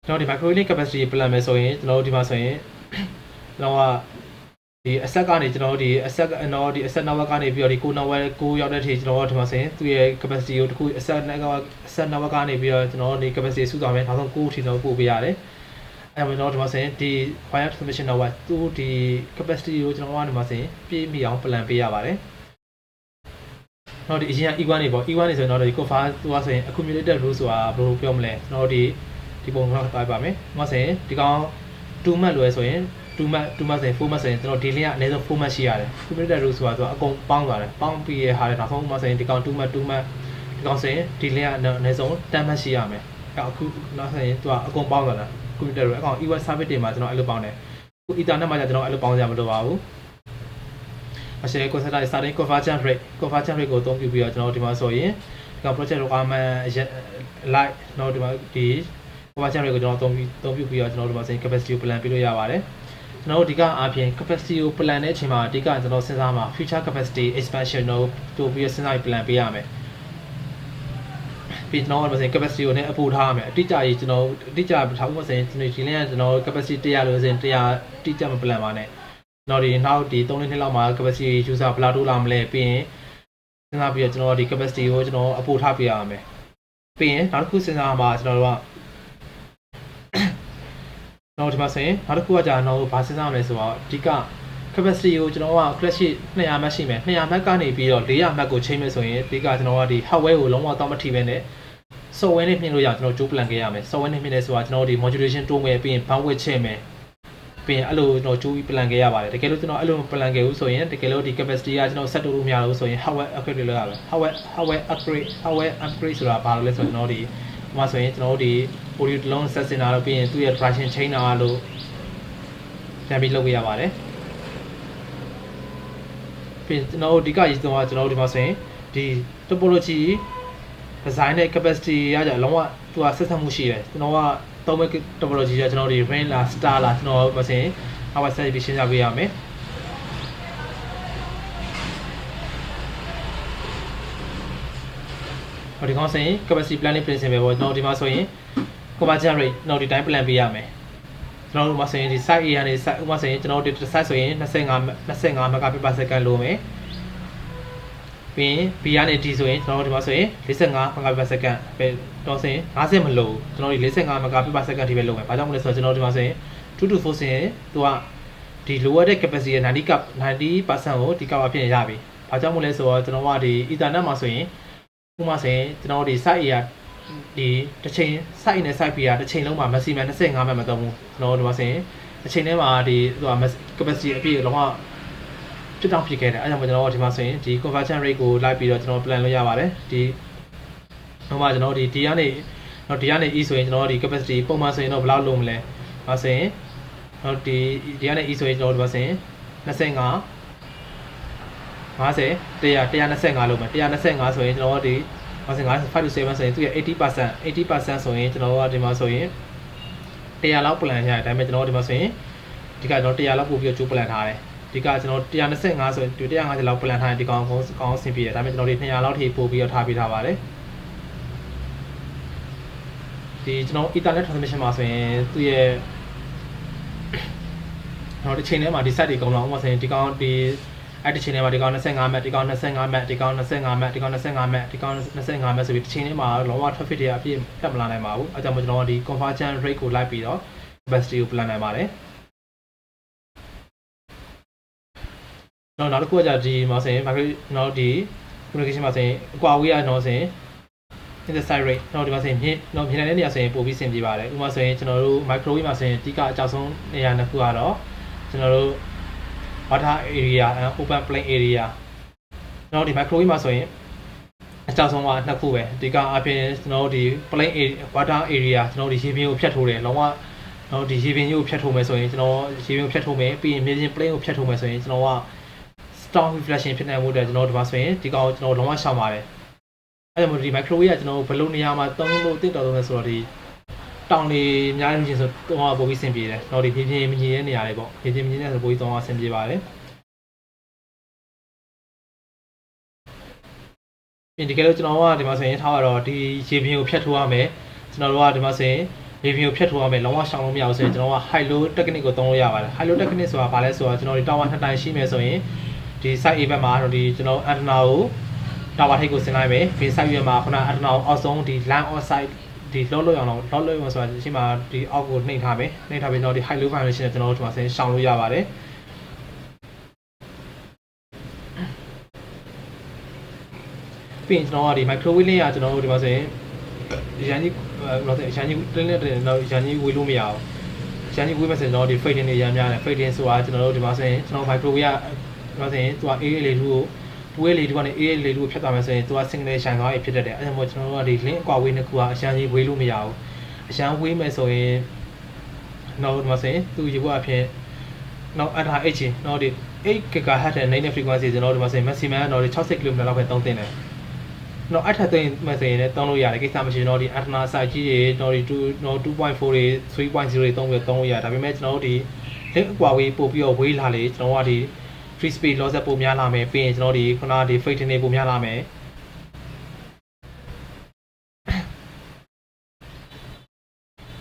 A: ကျွန်တော်ဒီ microwave capacity plan မယ်ဆိုရင်ကျွန်တော်တို့ဒီမှာဆိုရင်ကျွန်တော်ကဒီ asset ကနေကျွန်တော်တို့ဒီ asset နော်ဒီ asset network ကနေပြီးတော့ဒီ9 ရောက်တဲ့အထိကျွန်တော်တို့ဒီမှာဆိုရင်သူ့ရဲ့ capacity ကိုတခု asset network ကနေပြီးတော့ကျွန်တော်တို့ဒီ capacity စုသွားမယ်နောက်ဆုံး9အထိတော့ပို့ပေးရတယ်အဲ့တော့ဒီမှာဆိုရင်ဒီ wire transmission network သူ့ဒီ capacity ကိုကျွန်တော်တို့ဒီမှာဆိုရင်ပြည့်မိအောင် plan ပေးရပါတယ်နောက်ဒီအရင်က E1 တွေပေါ့ E1 တွေဆိုရင်တော့ဒီ cover သူကဆိုရင် accumulated rule ဆိုတာဘယ်လိုပြောမလဲကျွန်တော်တို့ဒီပုံတော့တွားပါမယ်။ဟောဆိုရင်ဒီကောင်2 mat လွယ်ဆိုရင်2 mat ဆိုရင်4 mat ဆိုရင်ကျွန်တော်ဒီ link ကအနည်းဆုံး4 mat ရှိရတယ်။ cumulative row ဆိုတာအကုန်ပေါင်းသွားတယ်။ပေါင်းပြီးရတဲ့နောက်ဆုံးမှဆိုရင်ဒီကောင်2 mat ဒီကောင်ဆိုရင်ဒီ link ကအနည်းဆုံး10 mat ရှိရမယ်။အခုနောက်ဆိုရင်သူကအကုန်ပေါင်းသွားတာ cumulative row အကောင် E1 service တွေမှာကျွန်တော်အဲ့လိုပေါင်းတယ်။အခု Ethernet မှာကျကျွန်တော်အဲ့လိုပေါင်းကြမလို့ပါဘူး။အရှေ့ concept starting conversion rate ကိုအသုံးပြုပြီးတော့ကျွန်တော်ဒီမှာဆိုရင်ဒီကောင် project requirement like တော့ဒီမှာဒီ conversion rate ကိုကျွန်တော်အသုံးပြုပြီးတော့ကျွန်တော်ဒီမှာဆိုရင် capacity ကို plan ပြလို့ရပါတယ်ကျွန်တော်တို့ဒီကအားဖြင့် capacity ကို plan တဲ့အချိန်မှာအဓိကကျွန်တော်စဉ်းစားမှာ future capacity expansion တို့ပြီးစဉ်းစားပြီး plan ပေးရမယ်ပြီးကျွန်တော်တို့ဆိုရင် capacity ကိုလည်းအပူထားရမယ်အတိအကျကြီးကျွန်တော်အတိအကျထားဖို့ဆိုရင်ဒီနေ့ကျွန်တော် capacity 100လို့ဆိုရင်100အတိအကျမ plan ပါနဲ့ကျွန်တော်ဒီနောက်ဒီ3နှစ်လောက်မှာ capacity user ဘယ်လောက်တိုးလာမလဲပြီးရင်စဉ်းစားပြီးတော့ကျွန်တော်ဒီ capacity ကိုကျွန်တော်အပူထားပြရမယ်ပြီးရင်နောက်တစ်ခုစဉ်းစားမှာကျွန်တော်တို့ကနောက်ဒီမှာဆိုရင်နောက်တစ်ခုကကြာတော့ဘာစဉ်းစားမလဲဆိုတော့အဓိက capacity ကိုကျွန်တော်က clash 200 မှတ်ရှိမယ်200မှတ်ကနေပြီးတော့400မှတ်ကိုချိန်မယ်ဆိုရင်အဓိကကျွန်တော်ကဒီ hardware ကိုလုံးဝတော့မထိပဲနဲ့ software နဲ့ပြင်လို့ရကျွန်တော်ကြိုး plan ခဲ့ရမယ် software နဲ့ပြင်လဲဆိုတာကျွန်တော်ဒီ modulation တိုးမယ်ပြီးရင် bandwidth ချိန်မယ်ပြီးရင်အဲ့လိုကျွန်တော်ကြိုးပြီး plan ခဲ့ရပါတယ်တကယ်လို့ကျွန်တော်အဲ့လို plan ခဲ့ဘူးဆိုရင်တကယ်လို့ဒီ capacity ကကျွန်တော် set လို့မရဘူးဆိုရင် hardware upgrade လုပ်ရမယ် hardware upgrade ဆိုတာဘာလို့လဲဆိုတော့ကျွန်တော်ဒီမှာဆိုရင်ကျွန်တော်တို့ဒီ audio တစ်လုံး set စင်တာလို့ပြီးရင်သူ့ရဲ့ traction chain တာလို့ပြန်ပြီးလုပ်ခဲ့ရပါတယ်ပြီးကျွန်တော်တို့ဒီကရေးတော့ကျွန်တော်တို့ဒီမှာဆိုရင်ဒီ topology design နဲ့ capacity ရကြအလုံးဝသူကဆက်ဆက်မှုရှိတယ်ကျွန်တော်ကသုံးမဲ့ topology ကကျွန်တော်ဒီ range လား star လားကျွန်တော်မစင် our set ပြီးရှင်းပြပေးရမယ် ဒီကောင်ဆိုရင် capacity planning principle ပေါ့ကျွန်တော်ဒီမှာဆိုရင် conversion rate တော့ဒီတိုင်း plan ပေးရမယ်ကျွန်တော်တို့မှာဆိုရင်ဒီ site A ကနေ site ဥပမာဆိုရင်ကျွန်တော်တို့ဒီ site ဆိုရင်25 megabit per second လို့မယ်ပြီးရင် B ကနေ D ဆိုရင်ကျွန်တော်တို့ဒီမှာဆိုရင်45 megabit per second ပဲတော့ဆိုရင်50မလို့ကျွန်တော်တို့45 megabit per second ထိပဲလုပ်မယ်ဘာကြောင့်မလဲဆိုတော့ကျွန်တော်တို့ဒီမှာဆိုရင်2 to 4ဆိုရင်သူကဒီ lower တဲ့ capacity ရဲ့90% ကိုဒီ cover ဖြစ်နေရပြီဘာကြောင့်မလဲဆိုတော့ကျွန်တော်ကဒီ ethernet မှာဆိုရင်ဥပမာဆိုရင်ကျွန်တော်တို့ဒီ site A ကဒီတစ်ချိန် site နဲ့ site B ကတစ်ချိန်လုံးမှာ maximum 25 meg မသုံးဘူးကျွန်တော်တို့ဒီမှာဆိုရင်တစ်ချိန်ထဲမှာဒီသူက capacity အပြည့်လုံးဝဖြစ်တောင်ဖြစ်ခဲ့တယ်အဲကြောင့်ကျွန်တော်တို့ဒီမှာဆိုရင်ဒီ conversion rate ကိုလိုက်ပြီးတော့ကျွန်တော် plan လုပ်ရပါတယ်ဒီဟိုမှာကျွန်တော်တို့ဒီ D ကနေ E ဆိုရင်ကျွန်တော်တို့ဒီ capacity ပုံမှန်ဆိုရင်တော့ဘယ်လောက်လုံးမလဲဒါဆိုရင်တော့ဒီ D ကနေ E ဆိုရင်ကျွန်တော်တို့ဒီမှာဆိုရင်25 50 125လုံးမယ်125ဆိုရင်ကျွန်တော်တို့ဒီ5 to 7ဆိုရင်သူရဲ့80% ဆိုရင်ကျွန်တော်တို့ဒီမှာဆိုရင်100လောက် plan ရတယ်ဒါပေမဲ့ကျွန်တော်တို့ဒီမှာဆိုရင်ဒီကကျွန်တော်100လောက်ပို့ပြီးတော့ကျိုး plan ထားတယ်ဒီကကျွန်တော်125ဆိုရင်ဒီ150လောက် plan ထားရင်ဒီကောင်ကောင်းဆင်ပြေတယ်ဒါပေမဲ့ကျွန်တော်တို့200လောက်ထိပို့ပြီးတော့ထားပေးထားပါတယ်ဒီကျွန်တော် Ethernet transmission မှာဆိုရင်သူရဲ့ကျွန်တော်ဒီချိန်ထဲမှာဒီ site တွေအကုန်လုံးဥပမာဆိုရင်ဒီကောင်ဒီအဲ့ဒီချိန်ထဲမှာဒီကောင်25 meg ဒီကောင်25 meg ဒီကောင်25 meg ဒီကောင်25 meg ဒီကောင်25 meg ဆိုပြီးဒီချိန်ထဲမှာလုံးဝ traffic တွေအပြည့်ဖြတ်မလာနိုင်ပါဘူးအဲကြောင့်မို့ကျွန်တော်ဒီ conversion rate ကိုလိုက်ပြီးတော့ capacity ကို plan နိုင်ပါတယ်နောက်တစ်ခုကဒီမှာဆိုရင်ကျွန်တော်ဒီ communication မှာဆိုရင်အကွာဝေးရတော့ဆိုရင် intersite rate ကျွန်တော်ဒီမှာဆိုရင်မြင်နိုင်တဲ့နေရာဆိုရင်ပို့ပြီးဆင်ပြေပါတယ်ဥပမာဆိုရင်ကျွန်တော်တို့ microwave မှာဆိုရင်အဓိကအကြောက်ဆုံးနေရာနှစ်ခုကတော့ကျွန်တော်တို့ water area and open plain area ကျွန်တော်ဒီ microwave မှာဆိုရင်အကြောက်ဆုံးကနှစ်ခုပဲအဓိကအပြင်ကျွန်တော်တို့ဒီ plain water area ကျွန်တော်တို့ဒီရေပြင်ကိုဖြတ်ထိုးတယ်လုံးဝကျွန်တော်ဒီရေပြင်ကြီးကိုဖြတ်ထိုးမယ်ဆိုရင်ကျွန်တော်ရေပြင်ကိုဖြတ်ထိုးမယ်ပြီးရင်မြေပြင် plain ကိုဖြတ်ထိုးမယ်ဆိုရင်ကျွန်တော်က storm reflection ဖြစ်နိုင်မှုတဲ့ကျွန်တော်ဒီမှာဆိုရင်ဒီကောင်ကျွန်တော်လုံးဝရှောင်ပါတယ်အဲဒါမို့ဒီ microwave ကကျွန်တော်ဘယ်လိုနေရာမှာသုံးလို့တင့်တော်လဲဆိုတော့ဒီတောင်တွေအများကြီးချင်းဆိုတော့ပို့ပြီးဆင်ပြေတယ်တော့ဒီပြင်းပြင်းမကြီးတဲ့နေရာတွေပေါ့ပြင်းပြင်းမကြီးတဲ့ဆိုပို့ပြီးတော့ဆင်ပြေပါတယ်ဒီကဲလို့ကျွန်တော်ကဒီမှာဆိုရင်ထားရတော့ဒီရေပြင်ကိုဖြတ်ထိုးရမယ်ကျွန်တော်တို့ကဒီမှာဆိုရင်ရေပြင်ကိုဖြတ်ထိုးရမယ်လုံးဝရှောင်လို့မရဘူးဆိုရင်ကျွန်တော်က high low technique ကိုသုံးလို့ရပါတယ် high low technique ဆိုတာဘာလဲဆိုတော့ကျွန်တော်ဒီ tower 2 တိုင်းရှိမယ်ဆိုရင်ဒီ site A ဘက်မှာတော့ဒီကျွန်တော် antenna ကို tower ထိပ်ကိုဆင်လိုက်မယ်ပြီး site B မှာခုန antenna ကိုအောက်ဆုံးဒီ line on site ဒီလောလို့အောင်လောလို့အောင်ဆိုတာဒီမှာဒီအောက်ကိုနှိပ်ထားမယ်နှိပ်ထားပြီးတော့ဒီ high low vibration နဲ့ကျွန်တော်တို့ဒီမှာဆင်ရှောင်လို့ရပါတယ်ပြီးရင်ကျွန်တော်ကဒီ microwave လေးကကျွန်တော်တို့ဒီမှာဆိုရင်ရန်ကြီးတော့ရန်ကြီးတင်းနဲ့တော့ရန်ကြီးဝေးလို့မရဘူးရန်ကြီးဝေးမယ်ဆိုရင်တော့ဒီ fading တွေရမ်းများတယ် fading ဆိုတာကျွန်တော်တို့ဒီမှာဆိုရင်ကျွန်တော် microwave ကဒီမှာဆိုရင်သူက AA လေး2ကို2A လေး2ကနေ AA လေး2ကိုဖြတ်သွားမယ်ဆိုရင်သူက single ရှန်ကားကြီးဖြစ်တတ်တယ်အဲဒါမို့ကျွန်တော်တို့ကဒီ link အကွာဝေးနှစ်ခုကအရန်ကြီးဝေးလို့မရဘူးအရန်ဝေးမယ်ဆိုရင်တော့ဒီမှာဆိုရင်သူရေဘွားအဖြစ်နောက်အထာ H တော့ဒီ8 GHz တဲ့ native frequency ကျွန်တော်တို့ဒီမှာဆိုရင် maximum တော့ဒီ60 km လောက်ပဲသုံးသင့်တယ်တော့အထက်သိမ်းမယ်ဆိုရင်လည်းသုံးလို့ရတယ်ကိစ္စမရှိတော့ဒီ antenna size ကြီးတွေတော့ဒီ2.4တွေ 3.0တွေသုံးပြီးသုံးလို့ရတယ်ဒါပေမဲ့ကျွန်တော်တို့ဒီ link အကွာဝေးပို့ပြီးတော့ဝေးလာလေကျွန်တော်ကဒီ free space loss ပိုများလာမယ်ပြီးရင်ကျွန်တော်ဒီခုနဒီ fading တွေပိုများလာမယ်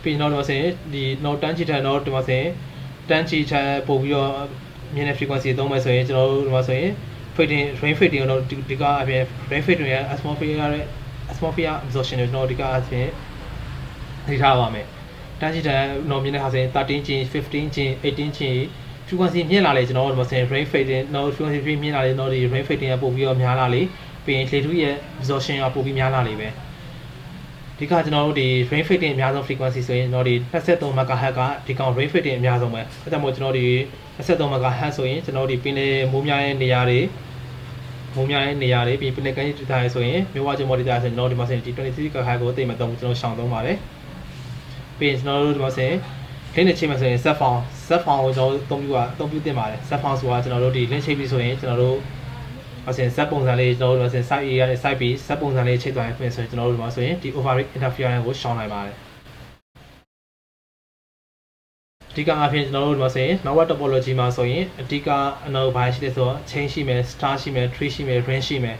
A: ပြီးတော့ဆိုရင်ဒီ note 10 channel တော့ဒီမှာဆိုရင်10 channel ပို့ပြီးတော့မြင့်တဲ့ frequency သုံးမယ်ဆိုရင်ကျွန်တော်တို့ဒီမှာဆိုရင်rain fading တော့ဒီကအပြင် rain fading ရဲ့ atmosphere absorption တွေကျွန်တော်ဒီကအပြင်သိထားပါမယ်တန်းစီတန်းတော့မြင်တဲ့ဟာဆိုရင်13 chin 15 chin 18 chin frequency မြင့်လာလေကျွန်တော်တို့ဒီမှာဆိုရင် rain fading တော့ frequency မြင့်လာလေတော့ဒီ rain fading ကပို့ပြီးတော့များလာလေပြီးရင်လေထုရဲ့ absorption ကပို့ပြီးများလာလေပဲဒီကကျွန်တော်တို့ဒီ rain fading အများဆုံး frequency ဆိုရင်တော့ဒီ23 MHz ကဒီကောင် rain fading အများဆုံးပဲအဲဒါမို့ကျွန်တော်ဒီ23 MHz ဆိုရင်ကျွန်တော်ဒီပင်လယ်မိုးများတဲ့နေရာတွေပြီးပင်လယ်ကမ်းခြေဒေသတွေဆိုရင်မြဝကျုံမော်ဒေသဆိုရင်ကျွန်တော်ဒီမှာဆိုရင်ဒီ23 GHz ကိုသိမသုံးဘူးကျွန်တော်ရှောင်သုံးပါတယ်ပြီးရင်ကျွန်တော်တို့ဒီမှာဆိုရင်လင်းနေချိန်မှာဆိုရင် Z font ကိုကျွန်တော်တို့အသုံးပြုတင်ပါတယ် Z font ဆိုတာကျွန်တော်တို့ဒီ link ချိန်ပြီးဆိုရင်ကျွန်တော်တို့အစဉ် Z ပုံစံလေးကျွန်တော်တို့ဒီမှာဆိုရင် site A ကနေ site B Z ပုံစံလေးချိန်သွားရင်ဆိုရင်ကျွန်တော်တို့ဒီမှာဆိုရင်ဒီ override interference ကိုရှောင်နိုင်ပါတယ်အဓိကအဖြစ်ကျွန်တော်တို့ဒီမှာဆိုရင် network topology မှာဆိုရင်အဓိကအနောက်ဘာရှိလဲဆိုတော့ chain ရှိမယ် star ရှိမယ် tree ရှိမယ် ring ရှိမယ်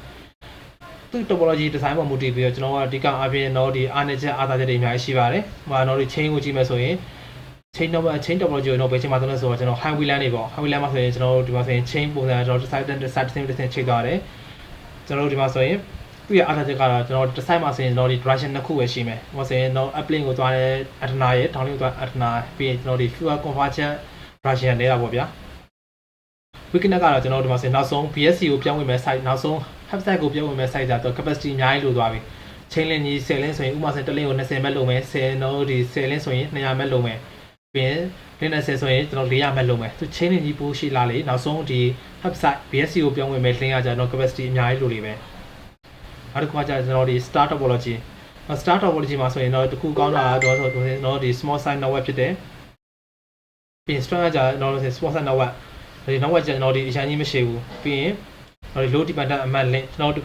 A: သူ သူ topology design ပေါ်မူတည်ပြီးတော့ကျွန်တော်ကအဓိကအပြင်တော့ဒီအားနည်းချက်အားသာချက်တွေအများကြီးရှိပါတယ်။ဟိုတော့ဒီ chain ကိုကြည့်မယ်ဆိုရင် chain number chain topology ကိုတော့ဘယ်ချိန်မှသုံးလဲဆိုတော့ကျွန်တော် highway land တွေပေါ့ highway land မှာဆိုရင်ကျွန်တော်တို့ဒီမှာဆိုရင် chain ပုံစံကျွန်တော် sideချိန်သွားတယ်။ကျွန်တော်တို့ဒီမှာဆိုရင်သူ့ရဲ့အားသာချက်ကတော့ကျွန်တော်တစ် side မှာဆိုရင်ကျွန်တော်ဒီ direction နှစ်ခုပဲရှိမယ်။ဟိုဆိုရင်တော့ uplink ကိုသွားတဲ့ antenna ရဲ့ downlink ကိုသွား antenna ပြီးရင်ကျွန်တော်ဒီ fuel conversion direction နေတာပေါ့ဗျာ။ weakness ကတော့ကျွန်တော်ဒီမှာဆိုရင်နောက်ဆုံး BSC ကိုပြောင်းဝင်မဲ့ site နောက်ဆုံး hub site ကိုပြောင်းဝင်မဲ့ site ဆိုတော့ capacity အများကြီးလိုသွားပြီ။ chain link ကြီး10 link ဆိုရင်ဥပမာဆိုရင်တစ် link ကို20 m လုံးမယ်10တော့ဒီ10 link ဆိုရင်200 m လုံးမယ်ပြီးရင် link 20ဆိုရင်ကျွန်တော်400 m လုံးမယ်သူ chain link ကြီးပိုးရှိလာလေနောက်ဆုံးဒီ hub site BSC ကိုပြောင်းဝင်မဲ့ link ကကျတော့ capacity အများကြီးလိုလေပဲနောက်တစ်ခုကကျကျွန်တော်ဒီ star topology မှာဆိုရင်တော့တခုကောင်းတာတော့ဆိုတော့ဒီ small size network ဖြစ်တယ်ပြီးရင် strong ကကျတော့ small size network ဒီ network ကျတော့ဒီအရင်ကြီးမရှိဘူးပြီးရင်ဒီ low dependent အမှတ် link ကျွန်တော်တ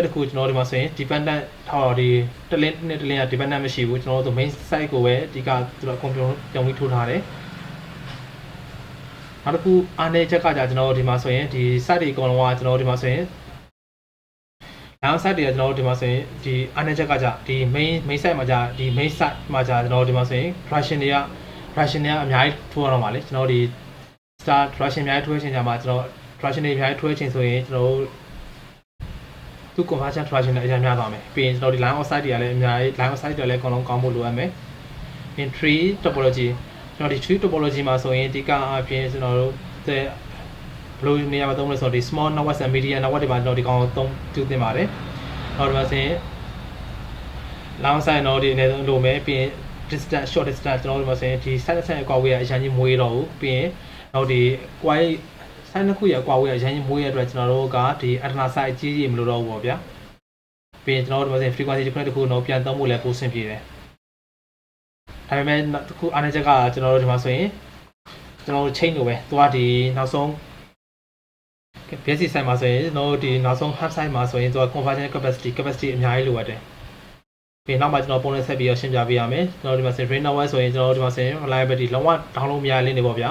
A: စ်ခုကျွန်တော်ဒီမှာဆိုရင် dependent ထားတော့ဒီတစ် link နဲ့တစ် link က dependent မရှိဘူးကျွန်တော်တို့ main site ကိုပဲဒီကကျွန်တော် computer ပြောင်းပြီးထိုးထားတယ်နောက်တစ်ခုအားနည်းချက်ကကျကျွန်တော်တို့ဒီမှာဆိုရင်ဒီ site တွေအကုန်လုံးကကျွန်တော်တို့ဒီမှာဆိုရင်site တွေကကျွန်တော်တို့ဒီမှာဆိုရင်ဒီအားနည်းချက်ကကျဒီ main site မှာကျဒီ main site မှာကျကျွန်တော်တို့ဒီမှာဆိုရင် version တွေက အများကြီးထိုးရတော့မှာလေကျွန်တော်ဒီ star version အများကြီးထိုးချင်ကြမှာကျွန်တော် version တွေအများကြီးထိုးချင်ဆိုရင်ကျွန်တော်တို့သူ conversion version နဲ့အများများသွားမယ်ပြီးရင်ကျွန်တော်ဒီ line of sight တွေကလည်းအများကြီး line of sight တွေလည်းအကုန်လုံးကောင်းဖို့လိုအပ်မယ်ပြီး tree topology ကျွန်တော်ဒီ tree topology မှာဆိုရင်ဒီကအပြင်ကျွန်တော်တို့ဘယ်လိုနေရာမှာသုံးလဲဆိုတော့ဒီ small network and medium network တွေမှာကျွန်တော်ဒီကောင်သုံးပြုသင့်ပါတယ်နောက်ဒီမှာဆိုရင် line of sight တော့ဒီအနေနဲ့လိုမယ်ပြီးရင် distance short distance ကျွန်တော်ဒီမှာဆိုရင်ဒီ side အကွာဝေးကအရင်ကြီးမွေးတော့ဘူးပြီးရင်နောက်ဒီ quite side နှစ်ခုရအကွာဝေးကအရင်ကြီးမွေးရတဲ့အတွက်ကျွန်တော်တို့ကဒီ antenna site အကြီးကြီးမလိုတော့ဘူးပေါ့ဗျာပြီးရင်ကျွန်တော်တို့ဒီမှာဆိုရင် frequency difference တစ်ခုတော့ပြန်သုံးဖို့လည်းပိုဆင်ပြေတယ်ဒါပေမဲ့တစ်ခုအားနည်းချက်ကကျွန်တော်တို့ဒီမှာဆိုရင်ကျွန်တော်တို့ chain လိုပဲသူကဒီနောက်ဆုံး BSC site မှာဆိုရင်ကျွန်တော်တို့ဒီနောက်ဆုံး hub site မှာဆိုရင်သူက conversion capacity အများကြီးလိုအပ်တယ်ပြီးနောက်မှကျွန်တော်ပုံနဲ့ဆက်ပြီးတော့ရှင်းပြပေးရမယ်ကျွန်တော်ဒီမှာဆိုရင် brain network ဆိုရင်ကျွန်တော်ဒီမှာဆိုရင် reliability လုံးဝ download မရ link တွေပေါ့ဗျာ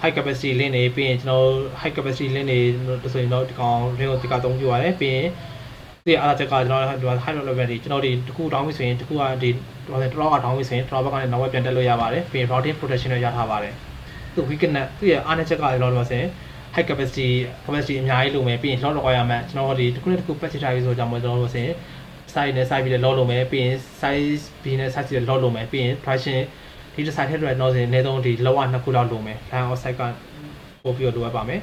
A: high capacity link တွေပြီးရင်ကျွန်တော် high capacity link တွေဆိုရင်တော့ဒီကောင် link ကိုဒီကအသုံးပြုရတယ်ပြီးရင်ဒီအားချက်ကကျွန်တော်ဒီ high reliability ကျွန်တော်ဒီတစ်ခု down ပြီဆိုရင်တစ်ခုကဒီတော့က down ပြီဆိုရင် drop ဘက်ကနေ network ပြန်တက်လို့ရပါတယ်ပြီးရင် routing protection တွေရထားပါတယ်သူ weakness သူရဲ့အားနည်းချက်ကကျွန်တော်ဒီမှာဆိုရင် high capacity အများကြီးလိုမယ်ပြီးရင် load တော့ရမယ်ကျွန်တော်ဒီတစ်ခုနဲ့တစ်ခု patch ထားပြီးဆိုကြမှာကျွန်တော်တို့ဆိုရင် size နဲ့ size ပြီးလည်း load လုပ်မယ်ပြီးရင် size ပြီးနဲ့ size ပြီးလည်း load လုပ်မယ်ပြီးရင် version ဒီ design ထည့်ရတော့ဆိုရင်အနည်းဆုံးဒီ lower နှစ်ခုလောက်လိုမယ် line of sight ကပို့ပြီးတော့လိုအပ်ပါမယ်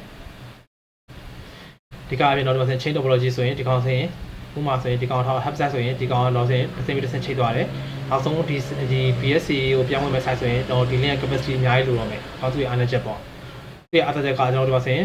A: ဒီကအပြင်တော့ဒီမှာဆိုရင် chain topology ဆိုရင်ဒီကောင်ဆိုရင်ဥပမာဆိုရင်ဒီကောင်ထား hub site ဆိုရင်ဒီကောင်တော့ဆိုရင်တစ်စင်ချိတ်သွားတယ်နောက်ဆုံးဒီ BSC ကိုပြောင်းဝင်မဲ့ site ဆိုရင်တော့ဒီ link capacity အများကြီးလိုတော့မယ်အောက်သူရဲ့အားနည်းချက်ပေါ့ဒီအားနည်းချက်ကကျွန်တော်ဒီမှာဆိုရင်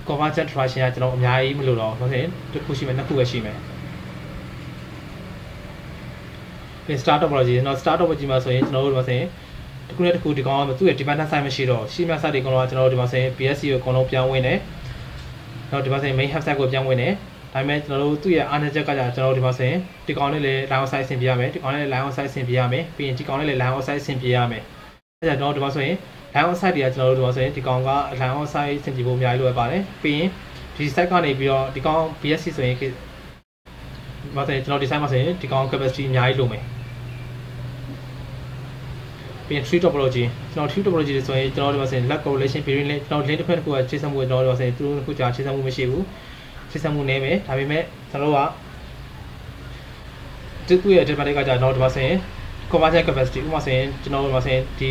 A: conversion version ကကျွန်တော်အများကြီးမလိုတော့ဘူးဆိုရင်တစ်ခုရှိမယ်နှစ်ခုပဲရှိမယ်ပြီး star topology ကျွန်တော် star topology မှာဆိုရင်ကျွန်တော်တို့ဒီမှာဆိုရင်တစ်ခုနဲ့တစ်ခုဒီကောင်ကသူ့ရဲ့ dependent site မရှိတော့ရှိမြ site တွေကတော့ကျွန်တော်တို့ဒီမှာဆိုရင် BSC ကိုအကုန်လုံးပြောင်းဝင်တယ်နောက်ဒီမှာဆိုရင် main hub site ကိုပြောင်းဝင်တယ်ဒါပေမဲ့ကျွန်တော်တို့သူ့ရဲ့အားနည်းချက်ကကျွန်တော်တို့ဒီမှာဆိုရင်ဒီကောင်လေးလည်း line of sight ဆင်ပြရမယ်ဒီကောင်လေးလည်း line of sight ဆင်ပြရမယ်ပြီးရင်ဒီကောင်လေးလည်း line of sight ဆင်ပြရမယ်အဲဒါကြောင့်ကျွန်တော်ဒီမှာဆိုရင် line of sight တွေကကျွန်တော်တို့ဒီမှာဆိုရင်ဒီကောင်က line of sight ဆင်ပြဖို့အများကြီးလိုအပ်ပါတယ်ပြီးရင်ဒီ site ကနေပြီးတော့ဒီကောင် BSC ဆိုရင်ဘာလဲကျွန်တော်ဒီ site မှာဆိုရင်ဒီကောင် capacity အများကြီးလိုမယ်ပြီးရင် tree topology ကျွန်တော် tree topology ဆိုရင်ကျွန်တော်ဒီမှာဆိုရင် lag correlation period နဲ့ကျွန်တော် link တစ်ဖက်တစ်ခုကချိတ်ဆက်မှုကျွန်တော်ဒီမှာဆိုရင်သူတို့တစ်ခုကြာချိတ်ဆက်မှုမရှိဘူးချိတ်ဆက်မှုနည်းမယ်ဒါပေမဲ့ကျွန်တော်ကဒီရဲ့ advantage ကကြာကျွန်တော်ဒီမှာဆိုရင် conversion capacity ဥပမာဆိုရင်ကျွန်တော်ဒီမှာဆိုရင်ဒီ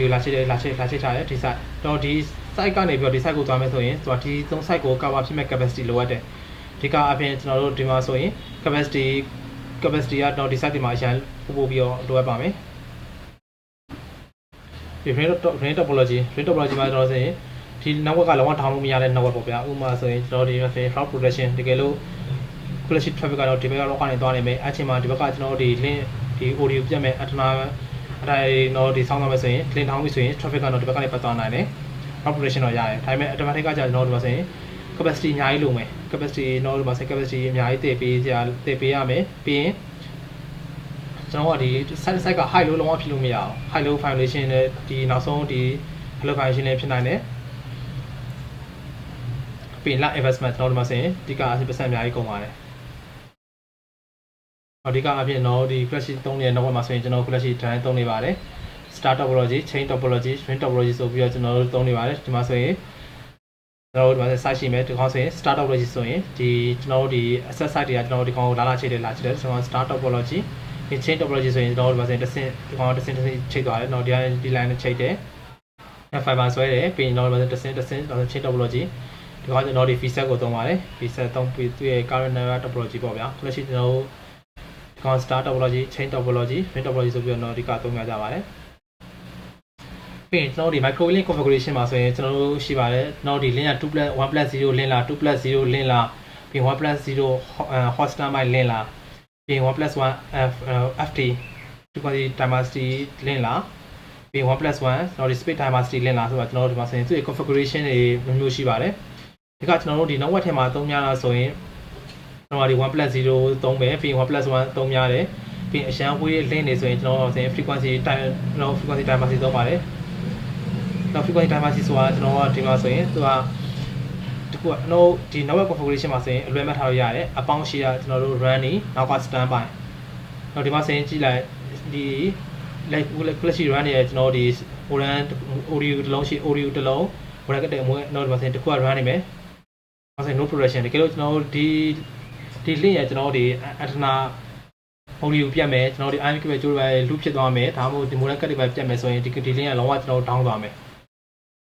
A: လာချိတ်ထားတယ်ဒီ site တော့ဒီ site ကနေပြီးတော့ဒီ site ကိုသွားမယ်ဆိုရင်သူကဒီသုံး site ကို cover ဖြစ်မဲ့ capacity လိုအပ်တယ်ဒီကအပြင်ကျွန်တော်တို့ဒီမှာဆိုရင် capacity ကတော့ဒီ site ဒီမှာအရင်ပို့ပြီးတော့လိုအပ်ပါမယ်ဒီ brain topology မှာကျွန်တော်ဆိုရင်ဒီ network ကလုံးဝ download မရတဲ့ network ပေါ့ဗျာဥပမာဆိုရင်ကျွန်တော်ဒီမှာဆိုရင် cloud protection တကယ်လို့ flash traffic ကတော့ဒီဘက်ကတော့ကနေသွားနေမယ်အချိန်မှာဒီဘက်ကကျွန်တော်တို့ဒီ link ဒီ audio ပြတ်မဲ့ antenna အဲ့ဒါတော့ဒီဆောင်းသွားမယ်ဆိုရင် link ထောင်းပြီဆိုရင် traffic ကတော့ဒီဘက်ကနေပတ်သွားနိုင်တယ် cloud protection တော့ရတယ်ဒါပေမဲ့ automatic ကကျွန်တော်တို့ဒီမှာဆိုရင် capacity အများကြီးလိုမယ် capacity တော့ဒီမှာဆိုရင် capacity အများကြီးတည်ပေးရမယ်ပြီးရင်ကျွန်တော်ကဒီ site က high low လုံးဝဖြစ်လို့မရအောင် high low violation နဲ့ဒီနောက်ဆုံးဒီ low violation နဲ့ဖြစ်နိုင်တယ် ပြီးရင် live investment ကျွန်တော်တို့မှာဆိုရင်အဓိက80%အများကြီးကုန်ပါတယ်အဓိကအပြင်တော့ဒီ flash 3ရဲ့ network မှာဆိုရင်ကျွန်တော် flash တိုင်းသုံးနေပါတယ် start topology chain topology twin topology ဆိုပြီးတော့ကျွန်တော်တို့သုံးနေပါတယ်ဒီမှာဆိုရင်ကျွန်တော်တို့ဒီမှာ site ရှိမယ်ဒီကောင်ဆိုရင် start topology ဆိုရင်ဒီကျွန်တော်တို့ဒီ access site တွေကကျွန်တော်တို့ဒီကောင်ကိုလာချိတ်တယ်ကျွန်တော် start topology ဒီ chain topology ဆိုရင်ကျွန်တော်တို့ဒီမှာဆိုရင်တစ်ဆင့်ဒီကောင်တစ်ဆင့်ချိတ်သွားတယ်တော့ဒီ line နဲ့ချိတ်တယ်fiber ဆွဲတယ်ပြီးရင်တော့တစ်ဆင့် chain topology ဒီကောင်ကျွန်တော်ဒီ vset ကိုသုံးပါတယ် vset သုံးပြီးသူ့ရဲ့ current network topology ပေါ့ဗျာ flash ကျွန်တော်ဒီကောင် start topology chain topology twin topology ဆိုပြီးတော့ဒီကသုံးရကြပါတယ်ပြီးရင်ကျွန်တော်ဒီ microlink configuration မှာဆိုရင်ကျွန်တော်တို့ရှိပါတယ်ကျွန်တော်ဒီ link က 1+0 link လား 2+0 link လားပြီး 1+0 hot standby link လားပြီး 1+1 ft frequency diversity link လားပြီး 1+1 ကျွန်တော်ဒီ space diversity link လားဆိုတော့ကျွန်တော်တို့ဒီမှာဆိုရင်သူ့ရဲ့ configuration တွေမျိုးရှိပါတယ်ဒီကကျွန်တော်တို့ဒီ network ထဲမှာသုံးများလားဆိုရင်ကျွန်တော်ဒီ 1+0 သုံးမယ်ပြီး 1+1 သုံးများတယ်ပြီးအရှမ်းဝေး link တွေဆိုရင်ကျွန်တော်ဆိုရင် frequency diversity သုံးပါတယ်နောက် frequency diversity ဆိုတာကျွန်တော်ကဒီမှာဆိုရင်သူကဒီ network configuration မှာဆိုရင်အလွယ်မှတ်ထားလို့ရတယ်အပေါင်းရှိရကျွန်တော်တို့ run နေနောက်က standby နောက်ဒီမှာဆိုရင်ကြည့်လိုက်ဒီ flash run နေရကျွန်တော်ဒီ audio တစ်လုံးရှိ audio တစ်လုံး web ကတည်းကနောက်ဒီမှာဆိုရင်တစ်ခုက run နေမယ်နောက်ဆိုရင် no progression တကယ်လို့ကျွန်တော်ဒီ link ရကျွန်တော်ဒီ antenna audio ပြတ်မယ်ကျွန်တော်ဒီ IMQ ပဲကျိုးပဲ loop ဖြစ်သွားမယ်ဒါမှမဟုတ်ဒီ modem ကတည်းကပြတ်မယ်ဆိုရင်ဒီ link ကလုံးဝကျွန်တော် down သွားမယ်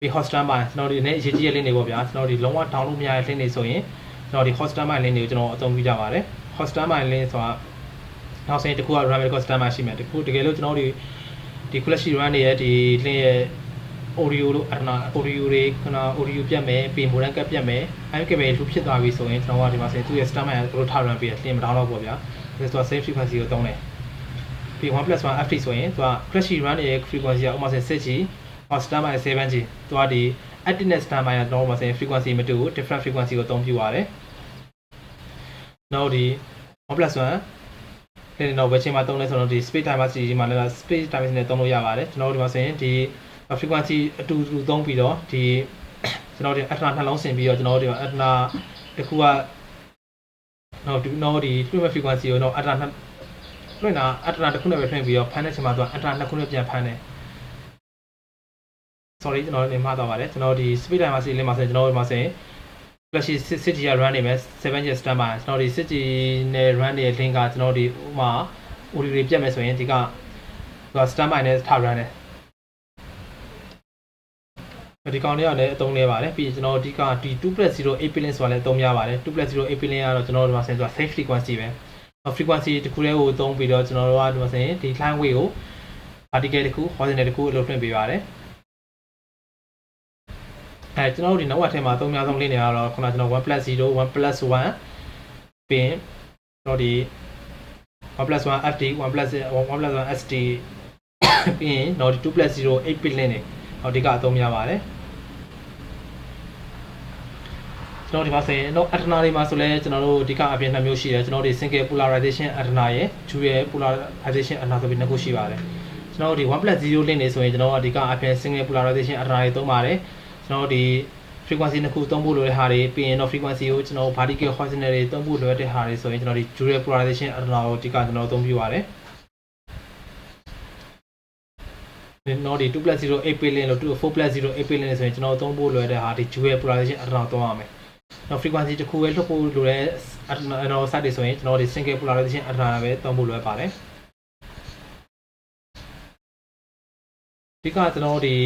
A: ပြီး hot standby ကျွန်တော်ဒီနေ့အရေးကြီးတဲ့ link တွေပေါ့ဗျာကျွန်တော်ဒီလုံးဝ down လို့မရတဲ့ link တွေဆိုရင်ကျွန်တော်ဒီ hot standby link တွေကိုကျွန်တော်အသုံးပြုကြပါတယ် hot standby link ဆိုတာနောက်ဆိုရင်တစ်ခုက run hot standby ရှိမယ်တကယ်လို့ကျွန်တော်ဒီ flash run တွေရဲ့ဒီ link ရဲ့ audio လို့audio တွေခဏ audio ပြတ်မယ်ပြီး modem ကပြတ်မယ် IMQ ပဲ loop ဖြစ်သွားပြီဆိုရင်ကျွန်တော်ကဒီမှာဆိုရင်သူ့ရဲ့ standby ကိုတို့ထား run ပြီး link မ down တော့ပေါ့ဗျာဒါဆိုတော့ same frequency ကိုသုံးတယ်ပြီး 1+1 ft ဆိုရင်သူက flash run ရဲ့ frequency ကဥပမာဆိုရင် 6G standby 7G သူကဒီ active နဲ့ standby ကတော့မှာဆိုရင် frequency မတူဘူး different frequency ကိုအသုံးပြုရတယ်နောက်ဒီ 1+1 ဒီနောက်ဘယ်ချိန်မှာသုံးလဲဆိုတော့ဒီ space diversity ဒီမှာလည်း space diversity နဲ့သုံးလို့ရပါတယ်ကျွန်တော်တို့ဒီမှာဆိုရင်ဒီ frequency အတူတူသုံးပြီးတော့ဒီကျွန်တော်တို့ antenna နှလုံးဆင်ပြီးတော့ကျွန်တော်တို့ဒီ antenna တစ်ခုကနောက်ဒီ frequency ကိုတော့ antenna လွှင့်တာ antenna တစ်ခုနဲ့ပဲလွှင့်ပြီးတော့ဖမ်းတဲ့ချိန်မှာသူက antenna နှစ်ခုနဲ့ပြန်ဖမ်းတယ်sorry ကျွန်တော်နေမှားသွားပါတယ်ကျွန်တော်ဒီ speed diversity link မှာဆိုရင်ကျွန်တော်ဒီမှာဆိုရင် flash 6G က run နေမယ် 7G standby ကျွန်တော်ဒီ 6G နဲ့ run နေတဲ့ link ကကျွန်တော်ဒီဥမာ audio တွေပြတ်မယ်ဆိုရင်ဒီက standby နဲ့ထား run တယ်ဒီကောင်လေးကလည်းအသုံးနေပါတယ်ပြီးကျွန်တော်ဒီကဒီ 2+0 8 link ဆိုတာလည်းအသုံးများပါတယ် 2+0 8 link ကတော့ကျွန်တော်ဒီမှာဆိုရင် safe frequency ပဲ frequency တစ်ခုတည်းကိုသုံးပြီးတော့ကျွန်တော်တို့ကဒီမှာဆိုရင်ဒီ line weight ကို vertical တစ်ခု horizontal တစ်ခုအလုပ်ဖွင့်ပေးပါတယ်ကျွန်တော်တို့ဒီ network ထဲမှာအသုံးများဆုံး link တွေကတော့ခုနကျွန်တော် 1+0 1+1 ပြီးရင်ကျွန်တော်ဒီ 1+1 FT 1+1 ST ပြီးရင်တော့ဒီ 2+0 8 bit link တွေအဓိကအသုံးများပါတယ်ကျွန်တော်ဒီမှာဆိုရင်တော့ antenna တွေမှာဆိုလဲကျွန်တော်တို့အဓိကအပြင်နှစ်မျိုးရှိတယ်ကျွန်တော်တို့ single polarization antenna ရဲ့ dual polarization antenna ဆိုပြီးနှစ်ခုရှိပါတယ်ကျွန်တော်တို့ဒီ 1+0 link တွေဆိုရင်ကျွန်တော်တို့အဓိကအပြင် single polarization antenna တွေသုံးပါတယ်ကျွန်တော်တို့ဒီ frequency နှစ်ခုသုံးဖို့လိုတဲ့ဟာတွေပြီးရင်တော့ frequency ကိုကျွန်တော် vertical horizontal တွေသုံးဖို့လိုတဲ့ဟာတွေဆိုရင်ကျွန်တော်ဒီ dual polarization antenna ကိုအဓိကကျွန်တော်သုံးပြပါတယ်နော်ဒီ 2+0 8 bit link လို့ 4+0 8 bit link ဆိုရင်ကျွန်တော်သုံးဖို့လိုတဲ့ဟာဒီ dual polarization antenna သုံးရမယ်နောက် frequency တစ်ခုပဲလွှတ်ဖို့လိုတဲ့ antenna site တွေဆိုရင်ကျွန်တော်ဒီ single polarization antenna ပဲသုံးဖို့လိုပါတယ်ဒီကကျွန်တော်ဒီ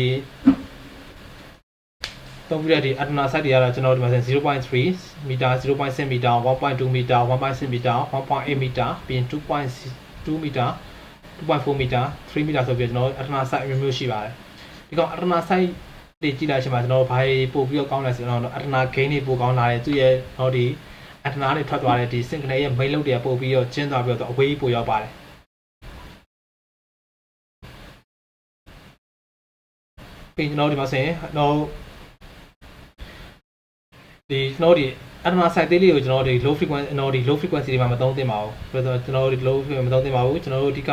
A: သုံးပြတဲ့ဒီ antenna site တွေကတော့ကျွန်တော်ဒီမှာ 0.3 meter 0.6 meter 1.2 meter 1.6 meter 1.8 meter ပြီးရင် 2.2 meter 2.4 meter 3 meter ဆိုပြီးကျွန်တော် antenna site အမျိုးမျိုးရှိပါတယ်ဒီကောင် antenna site တွေကြည့်လိုက်ချိန်မှာကျွန်တော်ဘာပို့ပြီးတော့ကောင်းလဲဆိုတော့ antenna gain တွေပိုကောင်းလာတယ်သူရဲ့ဟောဒီ antenna တွေထွက်သွားတဲ့ဒီ signal ရဲ့ main load တွေကပို့ပြီးတော့ကျင်းသွားပြီးတော့အဝေးပို့ရောက်ပါတယ်ပြီးကျွန်တော်ဒီမှာဆိုရင်တော့ဒီကျွန်တော်ဒီ antenna site သေးလေးကိုကျွန်တော်ဒီ low frequency ကျွန်တော်ဒီ low frequency တွေမှာမသုံးသင့်ပါဘူးဆိုတော့ကျွန်တော်ဒီ low frequency မသုံးသင့်ပါဘူးကျွန်တော်တို့ဒီက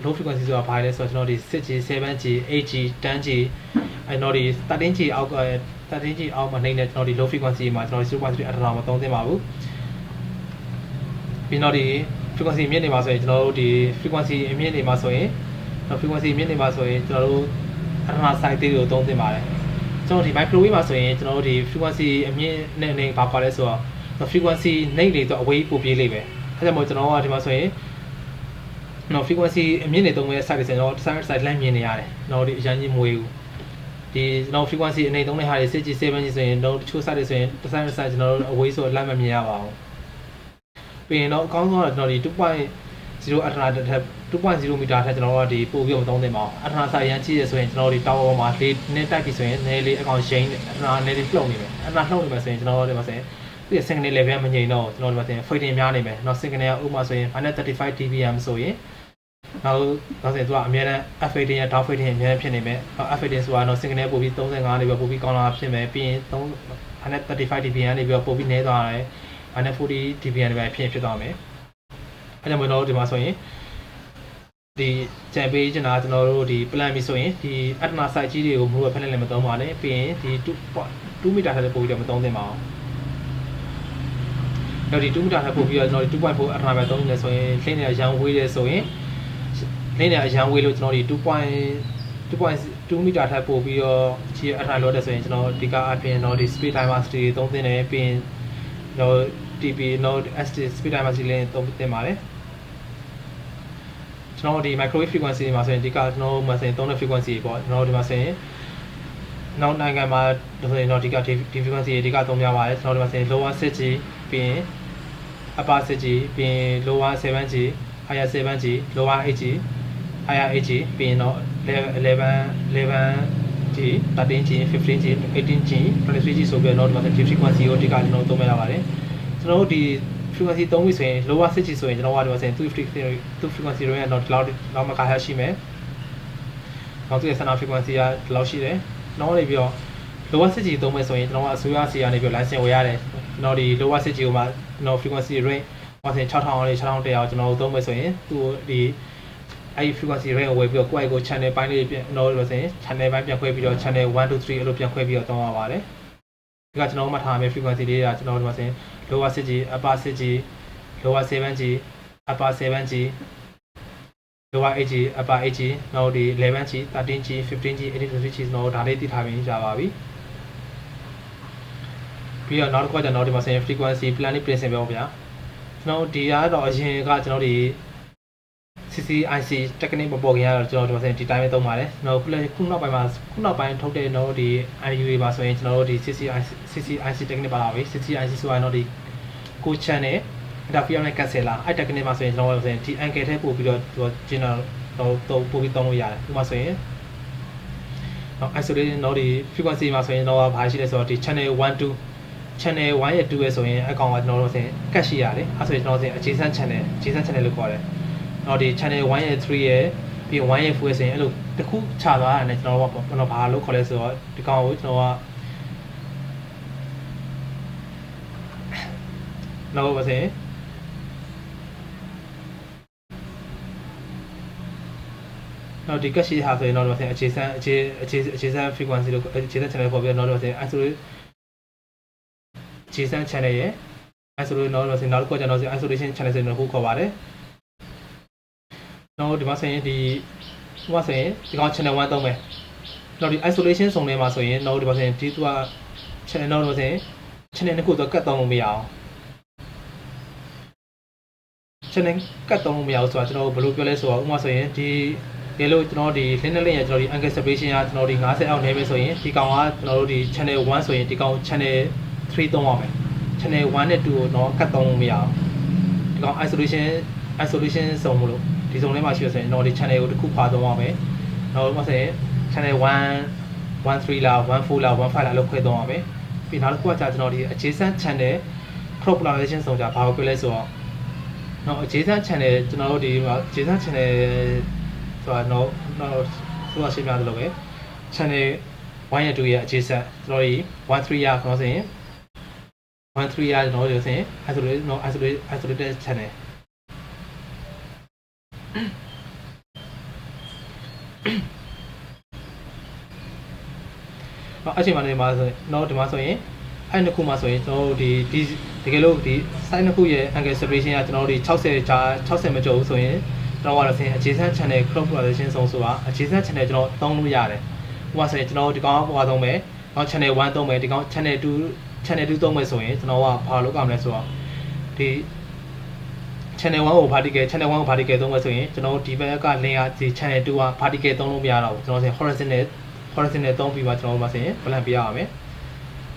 A: low frequency ဆိုတာဘာလဲဆိုတော့ကျွန်တော်ဒီ 6G 7G 8G 10G ကျွန်တော်ဒီ 13G အောက်က 13G အောက်မှာနှိမ့်တဲ့ကျွန်တော်ဒီ low frequency မှာကျွန်တော် 0.3 အထထောင်မသုံးသင့်ပါဘူးပြီးတော့ဒီ frequency မြင့်နေမှာဆိုရင်ကျွန်တော်တို့ဒီ frequency အမြင့်နေမှာဆိုရင် frequency မြင့်နေမှာဆိုရင်ကျွန်တော်တို့အထထောင် site သေးကိုသုံးသင့်ပါတယ်ကျွန်တော်ဒီ microwave မှာဆိုရင်ကျွန်တော်တို့ဒီ frequency အမြင့်နဲ့ဘာခေါ်လဲဆိုတော့ frequency နှိမ့်နေတော့အဝေးပို့ပြေးလိမ့်မယ်အဲကြောင့်မို့ကျွန်တော်ကဒီမှာဆိုရင်နော် frequency အမြင့်နေသုံးမဲ့ site တွေဆိုရင်တော့ site လမ်းမြင်နေရတယ်နော်ဒီအရင်ကြီးမွေးဘူးဒီကျွန်တော် frequency အနေသုံးတဲ့ဟာတွေ 6G 7G ဆိုရင်တော့တချို့ site တွေဆိုရင် site ကျွန်တော်တို့အဝေးဆိုလမ်းမမြင်ရပါဘူးပြီးရင်တော့အကောင်းဆုံးကကျွန်တော်ဒီ 2.0 အထနာထက် 2.0 မီတာထက်ကျွန်တော်တို့ကဒီပို့ပြီးမသုံးသင့်ပါဘူးအထနာ site ရန်ကြီးရဆိုရင်ကျွန်တော်တို့ဒီ tower ပေါ်မှာလေးနဲ့တိုက်ပြီးဆိုရင်နည်းလေးအကောင်ရှိန်အထနာနည်းလေးလှုပ်နေမယ်အထနာလှုပ်နေမယ်ဆိုရင်ကျွန်တော်တို့ဒီမှာဆိုရင်ဒီ signal level မငြိမ်တော့ကျွန်တော်တို့ဒီမှာဆိုရင် fading များနေမယ်เนาะ signal ကဥပမာဆိုရင် -35 dBm ဆိုရင်နောက်ဆိုရင်သူကအများနဲ့ F18 ရဲ့ down fading အများဖြစ်နေမယ် F18 ဆိုတာတော့ signal ပို့ပြီး35နေပြီးပို့ပြီးကောင်းလာဖြစ်မယ်ပြီးရင်135 dBm နေပြီးပို့ပြီးနည်းသွားတယ်140 dBm ပဲဖြစ်သွားမယ်အဲကြောင့်မလို့ဒီမှာဆိုရင်ဒီကြံပေးချင်တာကျွန်တော်တို့ဒီ plan ပြီဆိုရင်ဒီ Atma site ကြီးတွေကိုမလို့ဖက်နဲ့လည်းမသုံးပါနဲ့ပြီးရင်ဒီ2 meter ထက်ပို့ပြီးတော့မသုံးသင့်ပါဘူးတော့ဒီ2 meter ထက်ပို့ပြီးတော့ကျွန်တော်ဒီ 2.4 Atma ပဲသုံးနေဆိုရင်လင်းနေရန်ဝေးတယ်ဆိုရင်လင်းနေအရန်ဝေးလို့ကျွန်တော်ဒီ 2.2 meter ထပ်ပို့ပြီးတော့ခြေအထိုင်လို့တဲ့ဆိုရင်ကျွန်တော်ဒီကအပြင်တော့ဒီ speed diversity သုံးသင့်တယ်ပြီးရင်တော့ TP node ST speed diversity လည်းသုံးသင့်ပါတယ်ကျွန်တော်ဒီ microwave frequency မှာဆိုရင်ဒီကကျွန်တော်မှာဆိုရင်သုံးတဲ့ frequency ပေါ့ကျွန်တော်ဒီမှာဆိုရင်နောက်နိုင်ငံမှာဆိုရင်တော့ဒီက frequency ဒီကသုံးပြပါတယ်ကျွန်တော်ဒီမှာဆိုရင် lower 6G ပြီးရင် upper 6G ပြီးရင် lower 7G higher 7G lower 8G higher 8G ပြီးရင်တော့11G 13G 15G 18G 23G ဆိုပြီးတော့ဒီ frequency ကိုဒီကကျွန်တော်သုံးပြရပါတယ်ကျွန်တော်တို့ဒီ frequency သုံးပြီဆိုရင် lower 6G ဆိုရင်ကျွန်တော်ကဒီမှာဆိုရင်2 frequency တွေကတော့ဒီလောက်မကရရှိမယ်နောက်သူရဲ့ center frequency ကဒီလောက်ရှိတယ်နောက်နေပြီးတော့ lower 6G သုံးမယ်ဆိုရင်ကျွန်တော်ကအစိုးရစီကနေပြီးတော့ license ဝယ်ရတယ်ကျွန်တော်ဒီ lower 6G ကိုမှကျွန်တော် frequency range ဟောဆိုရင်6000လေး6100ကျွန်တော်သုံးမယ်ဆိုရင်သူဒီအဲ့ဒီ frequency range ကိုဝယ်ပြီးတော့ကိုယ့်အကို channel ပိုင်းလေးပြန်တော့လို့ဆိုရင် channel ပိုင်းပြန်ခွဲပြီးတော့ channel 1 2 3အဲ့လိုပြန်ခွဲပြီးတော့သုံးရပါတယ်ဒီကကျွန်တော်မှတ်ထားမယ် frequency လေးကကျွန်တော်ဒီမှာဆိုရင် lower 6G upper 6G lower 7G upper 7G lower 8G upper 8G နောက်ဒီ 11G 13G 15G 18G ကျွန်တော်ဒါလေးသိထားပြီးကြပါပြီပြီးတော့နောက်တစ်ခုကကျွန်တော်ဒီမှာဆိုရင် frequency planning principle ပေါ့ဗျာကျွန်တော်ဒီကတော့အရင်ကကျွန်တော်ဒီ CCIC technique ပေါ်ခင်ရတော့ကျွန်တော်ဒီမှာဆိုရင်ဒီတိုင်းပဲသုံးပါတယ်ကျွန်တော်ခုနောက်ပိုင်းထုတ်တဲ့တော့ဒီ IUA ပါဆိုရင်ကျွန်တော်တို့ဒီ CCIC technique ပါလာပြီ CCIC ဆိုတာတော့ဒီကို channel interference နဲ့ cancel အဲ့ technique မှာဆိုရင်ကျွန်တော်တို့ဆိုရင်ဒီ angle ထဲပို့ပြီးတော့ကျင်းတော့ပို့ပြီးသုံးလို့ရတယ်ဥပမာဆိုရင်နောက် isolation တော့ဒီ frequency မှာဆိုရင်တော့ဘာရှိလဲဆိုတော့ဒီ channel 1 2 channel 1ရဲ့2ရဲ့ဆိုရင်အကောင်ကကျွန်တော်တို့ဆိုရင် cut ရှိရတယ်အဲ့ဆိုရင်ကျွန်တော်ဆိုရင် adjacent channel လို့ခေါ်တယ်တော့ဒီ channel 1ရဲ့3ရဲ့ပြီး1ရဲ့4ရဲ့ဆိုရင်အဲ့လိုတစ်ခုခြာသွားရတယ်ကျွန်တော်ဘာလို့ခေါ်လဲဆိုတော့ဒီကောင်ကိုကျွန်တော်ကနောက်ပါစေနောက်ဒီ cut ရှိဟာဆိုရင်တော့ပါစေ adjacent frequency လို့ adjacent channel ပေါ်ပြီးတော့ပါစေ adjacent channel ရဲ့ isolation တော့ပါစေနောက်တစ်ခုကျတော့ isolation channel ဆိုရင်တော့ခေါ်ပါတယ်တော့ဒီမှာဆိုရင်ဒီကောင် channel 1သုံးမယ်တော့ဒီ isolation စုံထဲမှာဆိုရင်တော့ဒီမှာဆိုရင်ဒီသူက channel တော့ဆိုရင် channel တစ်ခုတော့ကတ်သုံးလို့မရအောင် channel ကတ်သုံးလို့မရအောင်ဆိုတာကျွန်တော်ဘယ်လိုပြောလဲဆိုတော့ဥပမာဆိုရင်ဒီရေလို့ကျွန်တော်ဒီ link နဲ့ link ရကျွန်တော်ဒီ angle separation ကကျွန်တော်ဒီ50အောက်နေပဲဆိုရင်ဒီကောင်ကကျွန်တော်တို့ဒီ channel 1ဆိုရင်ဒီကောင် channel 3သုံးရမယ် channel 1နဲ့2ကိုတော့ကတ်သုံးလို့မရအောင်ဒီကောင် isolation စုံမလို့ဒီစုံထဲမှာရှိရဆိုရင်တော့ဒီ channel ကိုတစ်ခုခွာသုံးရမယ်နောက်မှဆိုရင် channel 1 13လား14လား15လားလို့ခွဲသုံးရမယ်ပြီးနောက်တစ်ခုကကျွန်တော်ဒီ adjacent channel crop polarization စုံကြဘာကိုပြောလဲဆိုတော့နော် adjacent channel ကျွန်တော်တို့ဒီ adjacent channel ဆိုတာတော့ဆိုတာရှင်းပြသလိုပဲ channel 1ရဲ့2ရဲ့ adjacent ကျွန်တော်ဒီ13ရကျွန်တော်ဆိုရင်13ရကျွန်တော်တို့ဆိုရင် isolated channel အချိန်မှနေမှာဆိုတော့ဒီမှာဆိုရင်အဲ့နှစ်ခုမှာဆိုရင်ကျွန်တော်တို့ဒီတကယ်လို့ဒီ site နှစ်ခုရဲ့ angle separation ကကျွန်တော်တို့ဒီ60ကြာ60မကျော်ဘူးဆိုရင်ကျွန်တော်ကတော့ဆင်းအခြေစမ်း channel crop polarization ဆုံးဆိုတာအခြေစမ်း channel ကျွန်တော်သုံးလို့ရတယ်ဟိုမှာဆိုရင်ကျွန်တော်ဒီကောင်ကသုံးမယ်နောက် channel 1သုံးမယ်ဒီကောင် channel 2သုံးမယ်ဆိုရင်ကျွန်တော်ကဘာလုပ်ရမလဲဆိုတော့ဒီ channel 1ကို vertical channel 1ကို vertical သုံးမယ်ဆိုရင်ကျွန်တော်ဒီဘက်က link ကဒီ channel 2က vertical သုံးလို့မရတော့ဘူးကျွန်တော်ဆိုရင် horizontal သုံးပြီးမှကျွန်တော်တို့မှာဆိုရင် plan ပြရအောင်မယ်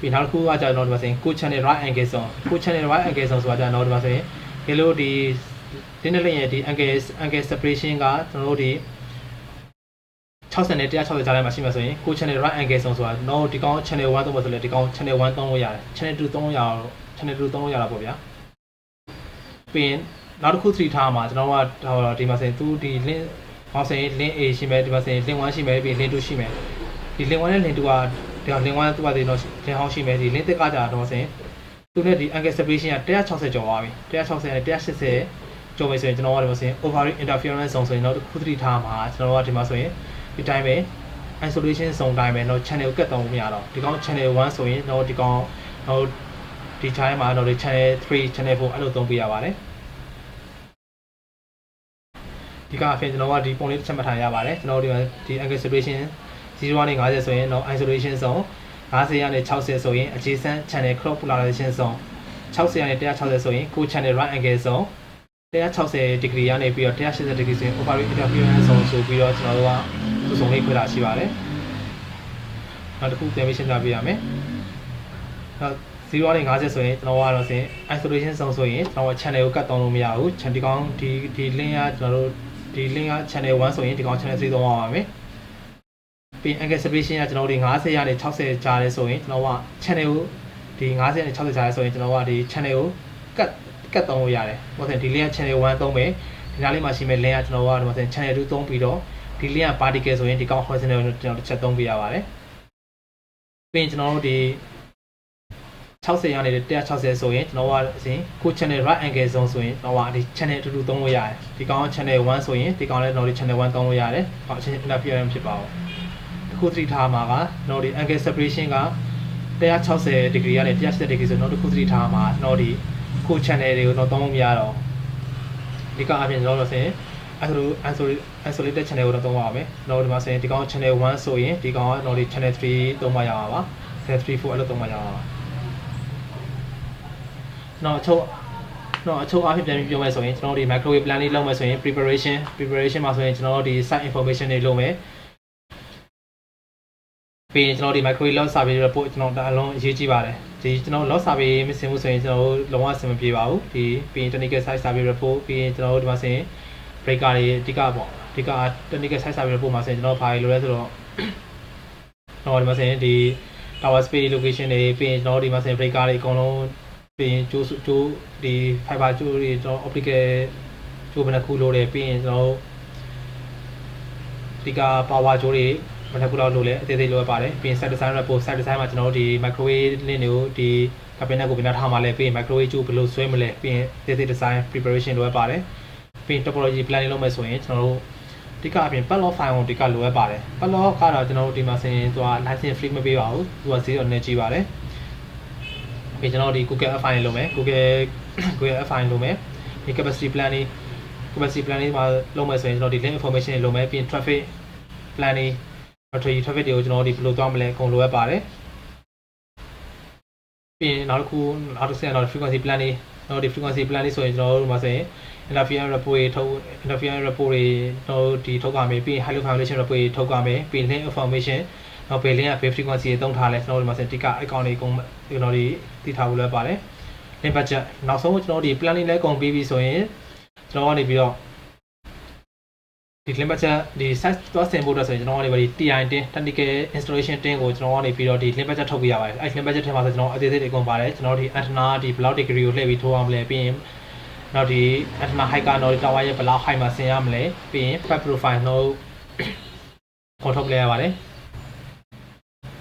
A: ပြီးနောက်တစ်ခုကကြာတော့ဒီမှာဆိုရင်ကို channel right angle ဆုံးကို channel right angle ဆုံးဆိုတာကြာတော့ဒီမှာဆိုရင်ဒီလိုဒီတင်းနဲ့ရဲ့ဒီ angle separation ကကျွန်တော်တို့ဒီ60နဲ့160ကြားထဲမှာရှိမှဆိုရင်ကို channel right angle ဆုံးဆိုတာတော့ဒီကောင် channel 1သုံးဖို့ဆိုလဲဒီကောင် channel 1သုံးလို့ရတယ် channel 2သုံးလို့ရအောင် channel 2သုံးလို့ရတာပေါ့ဗျာပြီးရင်နောက်တစ်ခု3ထားမှာကျွန်တော်ကဒီမှာဆိုရင်သူဒီ link ဟောဆိုရင် link A ရှိမယ်ဒီမှာဆိုရင် link 1ရှိမယ်ပြီး link 2ရှိမယ်ဒီ link 1နဲ့ link 2ကဒီ link 1သူကဒီတော့ link ဟောင်းရှိမယ်ဒီ link 1ကကြာတော့ဆိုရင်သူနဲ့ဒီ angle separation က160ကျော်သွားပြီ160နဲ့180ကျော်ပြီဆိုရင်ကျွန်တော်ကဒီမှာဆိုရင် overall interference zone ဆိုရင်တော့တစ်ခု3ထားမှာကျွန်တော်ကဒီမှာဆိုရင်ဒီတိုင်းပဲ isolation zone တိုင်းပဲတော့ channel ကိုကတ်တော့မရတော့ဒီကောင် channel 1ဆိုရင်တော့ဒီကောင်တော့ဒီ channel မှာတော့ဒီ channel 3 channel 4အဲ့လိုသုံးပြရပါတယ်ဒီကအဖြစ်ကျွန်တော်ကဒီပုံလေးတစ်ချက်မှတ်ထားရပါတယ်ကျွန်တော်ဒီ angle separation 0ကနေ50ဆိုရင်တော့ isolation zone 50ကနေ60ဆိုရင် adjacent channel crop polarization zone 60ကနေ160ဆိုရင်ကို channel right angle zone 160 degree ကနေပြီးတော့180 degree ဆိုရင် overall interference zone ဆိုပြီးတော့ကျွန်တော်တို့ကသူစုံလေးခွဲတာရှိပါတယ်နောက်တစ်ခုပြန်ပြီးရှင်းပြပေးရမယ်နောက်0ကနေ50ဆိုရင်ကျွန်တော်ကတော့ဆိုရင် isolation zone ဆိုရင်ကျွန်တော်က channel ကိုကတ်တောင်းလို့မရဘူး channel ဒီကောင်ဒီ link ကကျွန်တော်တို့ဒီ link က channel 1ဆိုရင်ဒီကောင် channel 3သုံးရပါမယ်ပြီး angle separation ကကျွန်တော်တို့50ကနေ60ကြားလဲဆိုရင်ကျွန်တော်က channel ကိုဒီ50နဲ့60ကြားလဲဆိုရင်ကျွန်တော်ကဒီ channel ကိုကတ်သုံးလို့ရတယ်ဟိုဆိုရင်ဒီ link က channel 1သုံးမယ်ဒီနားလေးမှာရှိမဲ့ link ကကျွန်တော်ကဒီမှာဆိုရင် channel 2သုံးပြီးတော့ဒီ link က particle ဆိုရင်ဒီကောင် horizontal ကိုကျွန်တော်တစ်ချက်သုံးပြရပါတယ်ပြီးရင်ကျွန်တော်တို့ဒီ60ကနေ160ဆိုရင်ကျွန်တော်ကအစဉ်ကို channel right angle zone ဆိုရင်တော့ဒီ channel တူတူသုံးလို့ရတယ်ဒီကောင် channel 1ဆိုရင်ဒီကောင်လည်းတော့ဒီ channel 1သုံးလို့ရတယ်ဟောအချင်း interference ဖြစ်ပါဘူးတစ်ခု3ထားမှာကတော့ဒီ angle separation က160 degree ကနေ180 degree ဆိုတော့တစ်ခု3ထားမှာတော့ဒီကို channel တွေကိုတော့သုံးလို့မရတော့ဒီကအပြင်ကျွန်တော်တို့ဆိုရင်isolated channel ကိုတော့သုံးပါမယ်တော့ဒီမှာဆိုရင်ဒီကောင် channel 1ဆိုရင်ဒီကောင်ကတော့ဒီ channel 3သုံးပါရပါchannel 3 4အဲ့လိုသုံးပါရပါတော့အချုပ်အားဖြင့်ပြန်ပြီးပြောမယ်ဆိုရင်ကျွန်တော်တို့ဒီ microwave plan လေးလုပ်မယ်ဆိုရင် preparation မှာဆိုရင်ကျွန်တော်တို့ဒီ site information တွေလုပ်မယ်ပြီးရင်ကျွန်တော်တို့ဒီ microwave log survey report ကျွန်တော်အလုံးအရေးကြီးပါတယ်ဒီကျွန်တော် log survey မစင်ဘူးဆိုရင်ကျွန်တော်တို့လုံးဝအဆင်မပြေပါဘူးဒီပြီးရင် technical site survey report ပြီးရင်ကျွန်တော်တို့ဒီမှာဆိုရင် breaker တွေအဓိကပေါ့အဓိက technical site survey report မှာဆိုရင်ကျွန်တော်ဘာတွေလုပ်လဲဆိုတော့တော့ဒီမှာဆိုရင်ဒီ tower space location တွေပြီးရင်ကျွန်တော်တို့ဒီမှာဆိုရင် breaker တွေအကုန်လုံးပြီးရင်ကျိုးဒီ fiber ကျိုးတွေကျွန်တော် optical ကျိုးဘယ်နှခုလို့လဲပြီးရင်ကျွန်တော်ဒီက power ကျိုးတွေဘယ်နှခုလောက်လို့လဲအသေးသေးလိုရပါတယ်ပြီးရင် site design report site design မှာကျွန်တော်တို့ဒီ microwave link တွေကိုဒီ cabinet ကိုပြန်ထားမှာလဲပြီးရင် microwave ကျိုးဘယ်လိုဆွဲမလဲပြီးရင်အသေးသေး design preparation လိုရပါတယ်ပြီးရင် topology plan လုပ်မယ်ဆိုရင်ကျွန်တော်တို့ဒီကအပြင် padlock file ကိုဒီကလိုရပါတယ် padlock ကတော့ကျွန်တော်တို့ဒီမှာဆိုရင်သူက license free မပေးပါဘူးသူက0နဲ့ကြီးပါတယ်ပြီးကျွန်တော်ဒီ Google F file လုပ်မယ် Google F file လုပ်မယ်ဒီ capacity plan လေးမှာလုပ်မယ်ဆိုရင်ကျွန်တော်ဒီ link information တွေလုပ်မယ်ပြီးရင် traffic plan တွေ battery traffic တွေကိုကျွန်တော်ဒီဘယ်လိုသွားမလဲအကုန်လိုရပါတယ်ပြီးရင်နောက်တစ်ဆင့်တော့ frequency plan တွေကျွန်တော်ဒီ frequency plan လေးဆိုရင်ကျွန်တော်တို့မှာဆိုရင် interference report တွေထုတ် interference report တွေကျွန်တော်ဒီထုတ်ကြမယ်ပြီးရင် high load violation report တွေထုတ်ကြမယ်ပြီးရင် link informationနောက်ဘယ် link ကဘယ် frequency တွေသုံးထားလဲကျွန်တော်ဒီမှာဆိုရင်ဒီကအကောင့်တွေအကုန်ကျွန်တော်ဒီသိထားဖို့လည်းပါတယ် link budget နောက်ဆုံးကျွန်တော်ဒီ plan လေးလည်းအကုန်ပြီးပြီဆိုရင်ကျွန်တော်ကနေပြီးတော့ဒီ link budget ဒီ site သွားဆင်ဖို့အတွက်ဆိုရင်ကျွန်တော်ကနေပြီးဒီ TI 10 technical installation 10ကိုကျွန်တော်ကနေပြီးတော့ဒီ link budget ထုတ်ပြရပါတယ်အဲ့ link budget ထဲမှာဆိုကျွန်တော်အသေးသေးတွေအကုန်ပါတယ်ကျွန်တော်ဒီ antenna ဒီ block degree ကိုလှည့်ပြီးထိုးအောင်လဲပြီးရင်နောက်ဒီ antenna height ကတော့ tower ရဲ့ block height မှာဆင်ရမလဲပြီးရင် path profile တော့ပေါ်ထုတ်လဲရပါတယ်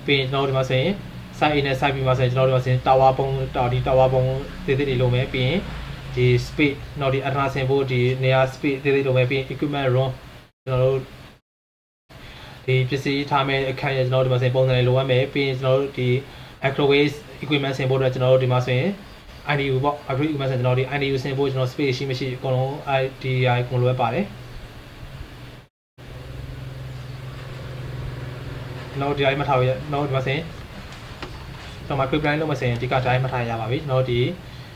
A: ပြီးရင်ကျွန်တော်ဒီမှာဆိုရင် site A နဲ့ site B မှာဆိုရင်ကျွန်တော်ဒီမှာဆိုရင် tower ပုံဒီ tower ပုံသေးသေးတွေလုပ်မယ်ပြီးရင်ဒီ space တော့ဒီ antenna ဆင်ဖို့ဒီနေရာ space သေးသေးလုပ်မယ်ပြီးရင် equipment room ကျွန်တော်တို့ ဒီပစ္စည်းထားမဲ့အခန်းရဲ့ကျွန်တော်တို့ဒီမှာဆိုရင်ပုံစံလေးလိုအပ်မယ်ပြီးရင်ကျွန်တော်တို့ဒီ microwave equipment ဆင်ဖို့အတွက်ကျွန်တော်တို့ဒီမှာဆိုရင် IDU ပေါ့ microwave equipment ဆင်ကျွန်တော်ဒီ IDU ဆင်ဖို့ကျွန်တော် space ရှိမရှိအကုန်လုံး IDI အကုန်လိုအပ်ပါတယ်ကျွန်တော်ဒီ IDI မှတ်ထားရကျွန်တော်ဒီမှာဆိုရင်ကျွန်တော် microwave plan လုပ်မစင်ဒီက DI မှတ်ထားရပါပြီကျွန်တော်ဒီ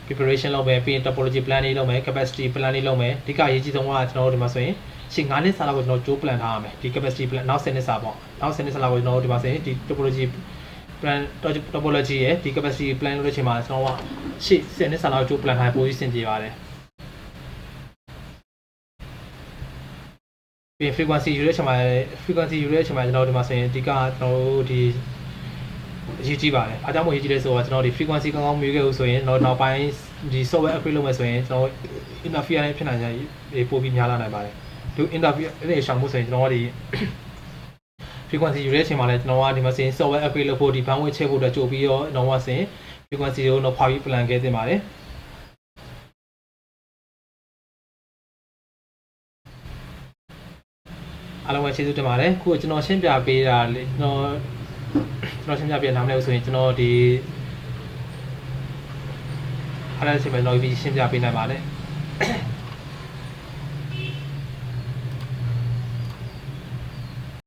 A: preparation လုပ်မယ်ပြီးရင် topology plan လေးလုပ်မယ် capacity plan လေးလုပ်မယ်ဒီကအရေးကြီးဆုံးကကျွန်တော်တို့ဒီမှာဆိုရင်ရှင်း9နှစ်စာလောက်ကိုကျွန်တော်ကြိုး plan ထားရမယ်ဒီ capacity plan နောက်10နှစ်စာပေါ့နောက်10နှစ်စာလောက်ကိုကျွန်တော်တို့ဒီမှာဆိုရင်ဒီ topology plan topology ရဲ့ဒီ capacity plan လုပ်တဲ့အချိန်မှာကျွန်တော်ကရှေ့10နှစ်စာလောက်ကြိုး plan ထားပိုပြီးစင်ပြေပါတယ်ပြီး frequency ယူတဲ့အချိန်မှာ frequency ယူတဲ့အချိန်မှာကျွန်တော်ဒီမှာဆိုရင်အဓိကကျွန်တော်တို့ဒီအရေးကြီးပါတယ်အားကြောင့်မို့အရေးကြီးလဲဆိုတော့ကျွန်တော်ဒီ frequency ကောင်းကောင်းမြည်ခဲ့လို့ဆိုရင်တော့နောက်ပိုင်းဒီ software upgrade လုပ်မယ်ဆိုရင်ကျွန်တော် interference ဖြစ်နိုင်ကြပိုပြီးများလာနိုင်ပါတယ်ဒီ interference အဲ့ရှောင်ဖို့ဆိုရင်ကျွန်တော်ကဒီ frequency ယူတဲ့အချိန်မှာလဲကျွန်တော်ကဒီမှာဆိုရင် software upgrade လုပ်ဖို့ဒီ bandwidth ချဲ့ဖို့အတွက်ကြိုပြီးတော့ကျွန်တော်ကဆိုရင် frequency ကိုတော့ဖောက်ပြီး plan ခဲ့တင်ပါတယ်အားလုံးပဲကျေးဇူးတင်ပါတယ်ခုကျွန်တော်ရှင်းပြပေးတာလေကျွန်တော်ရှင်းပြပြနားမလဲဆိုရင်ကျွန်တော်ဒီအားလုံးရှင်းပြလို့ပြီးရှင်းပြပေးနိုင်ပါတယ်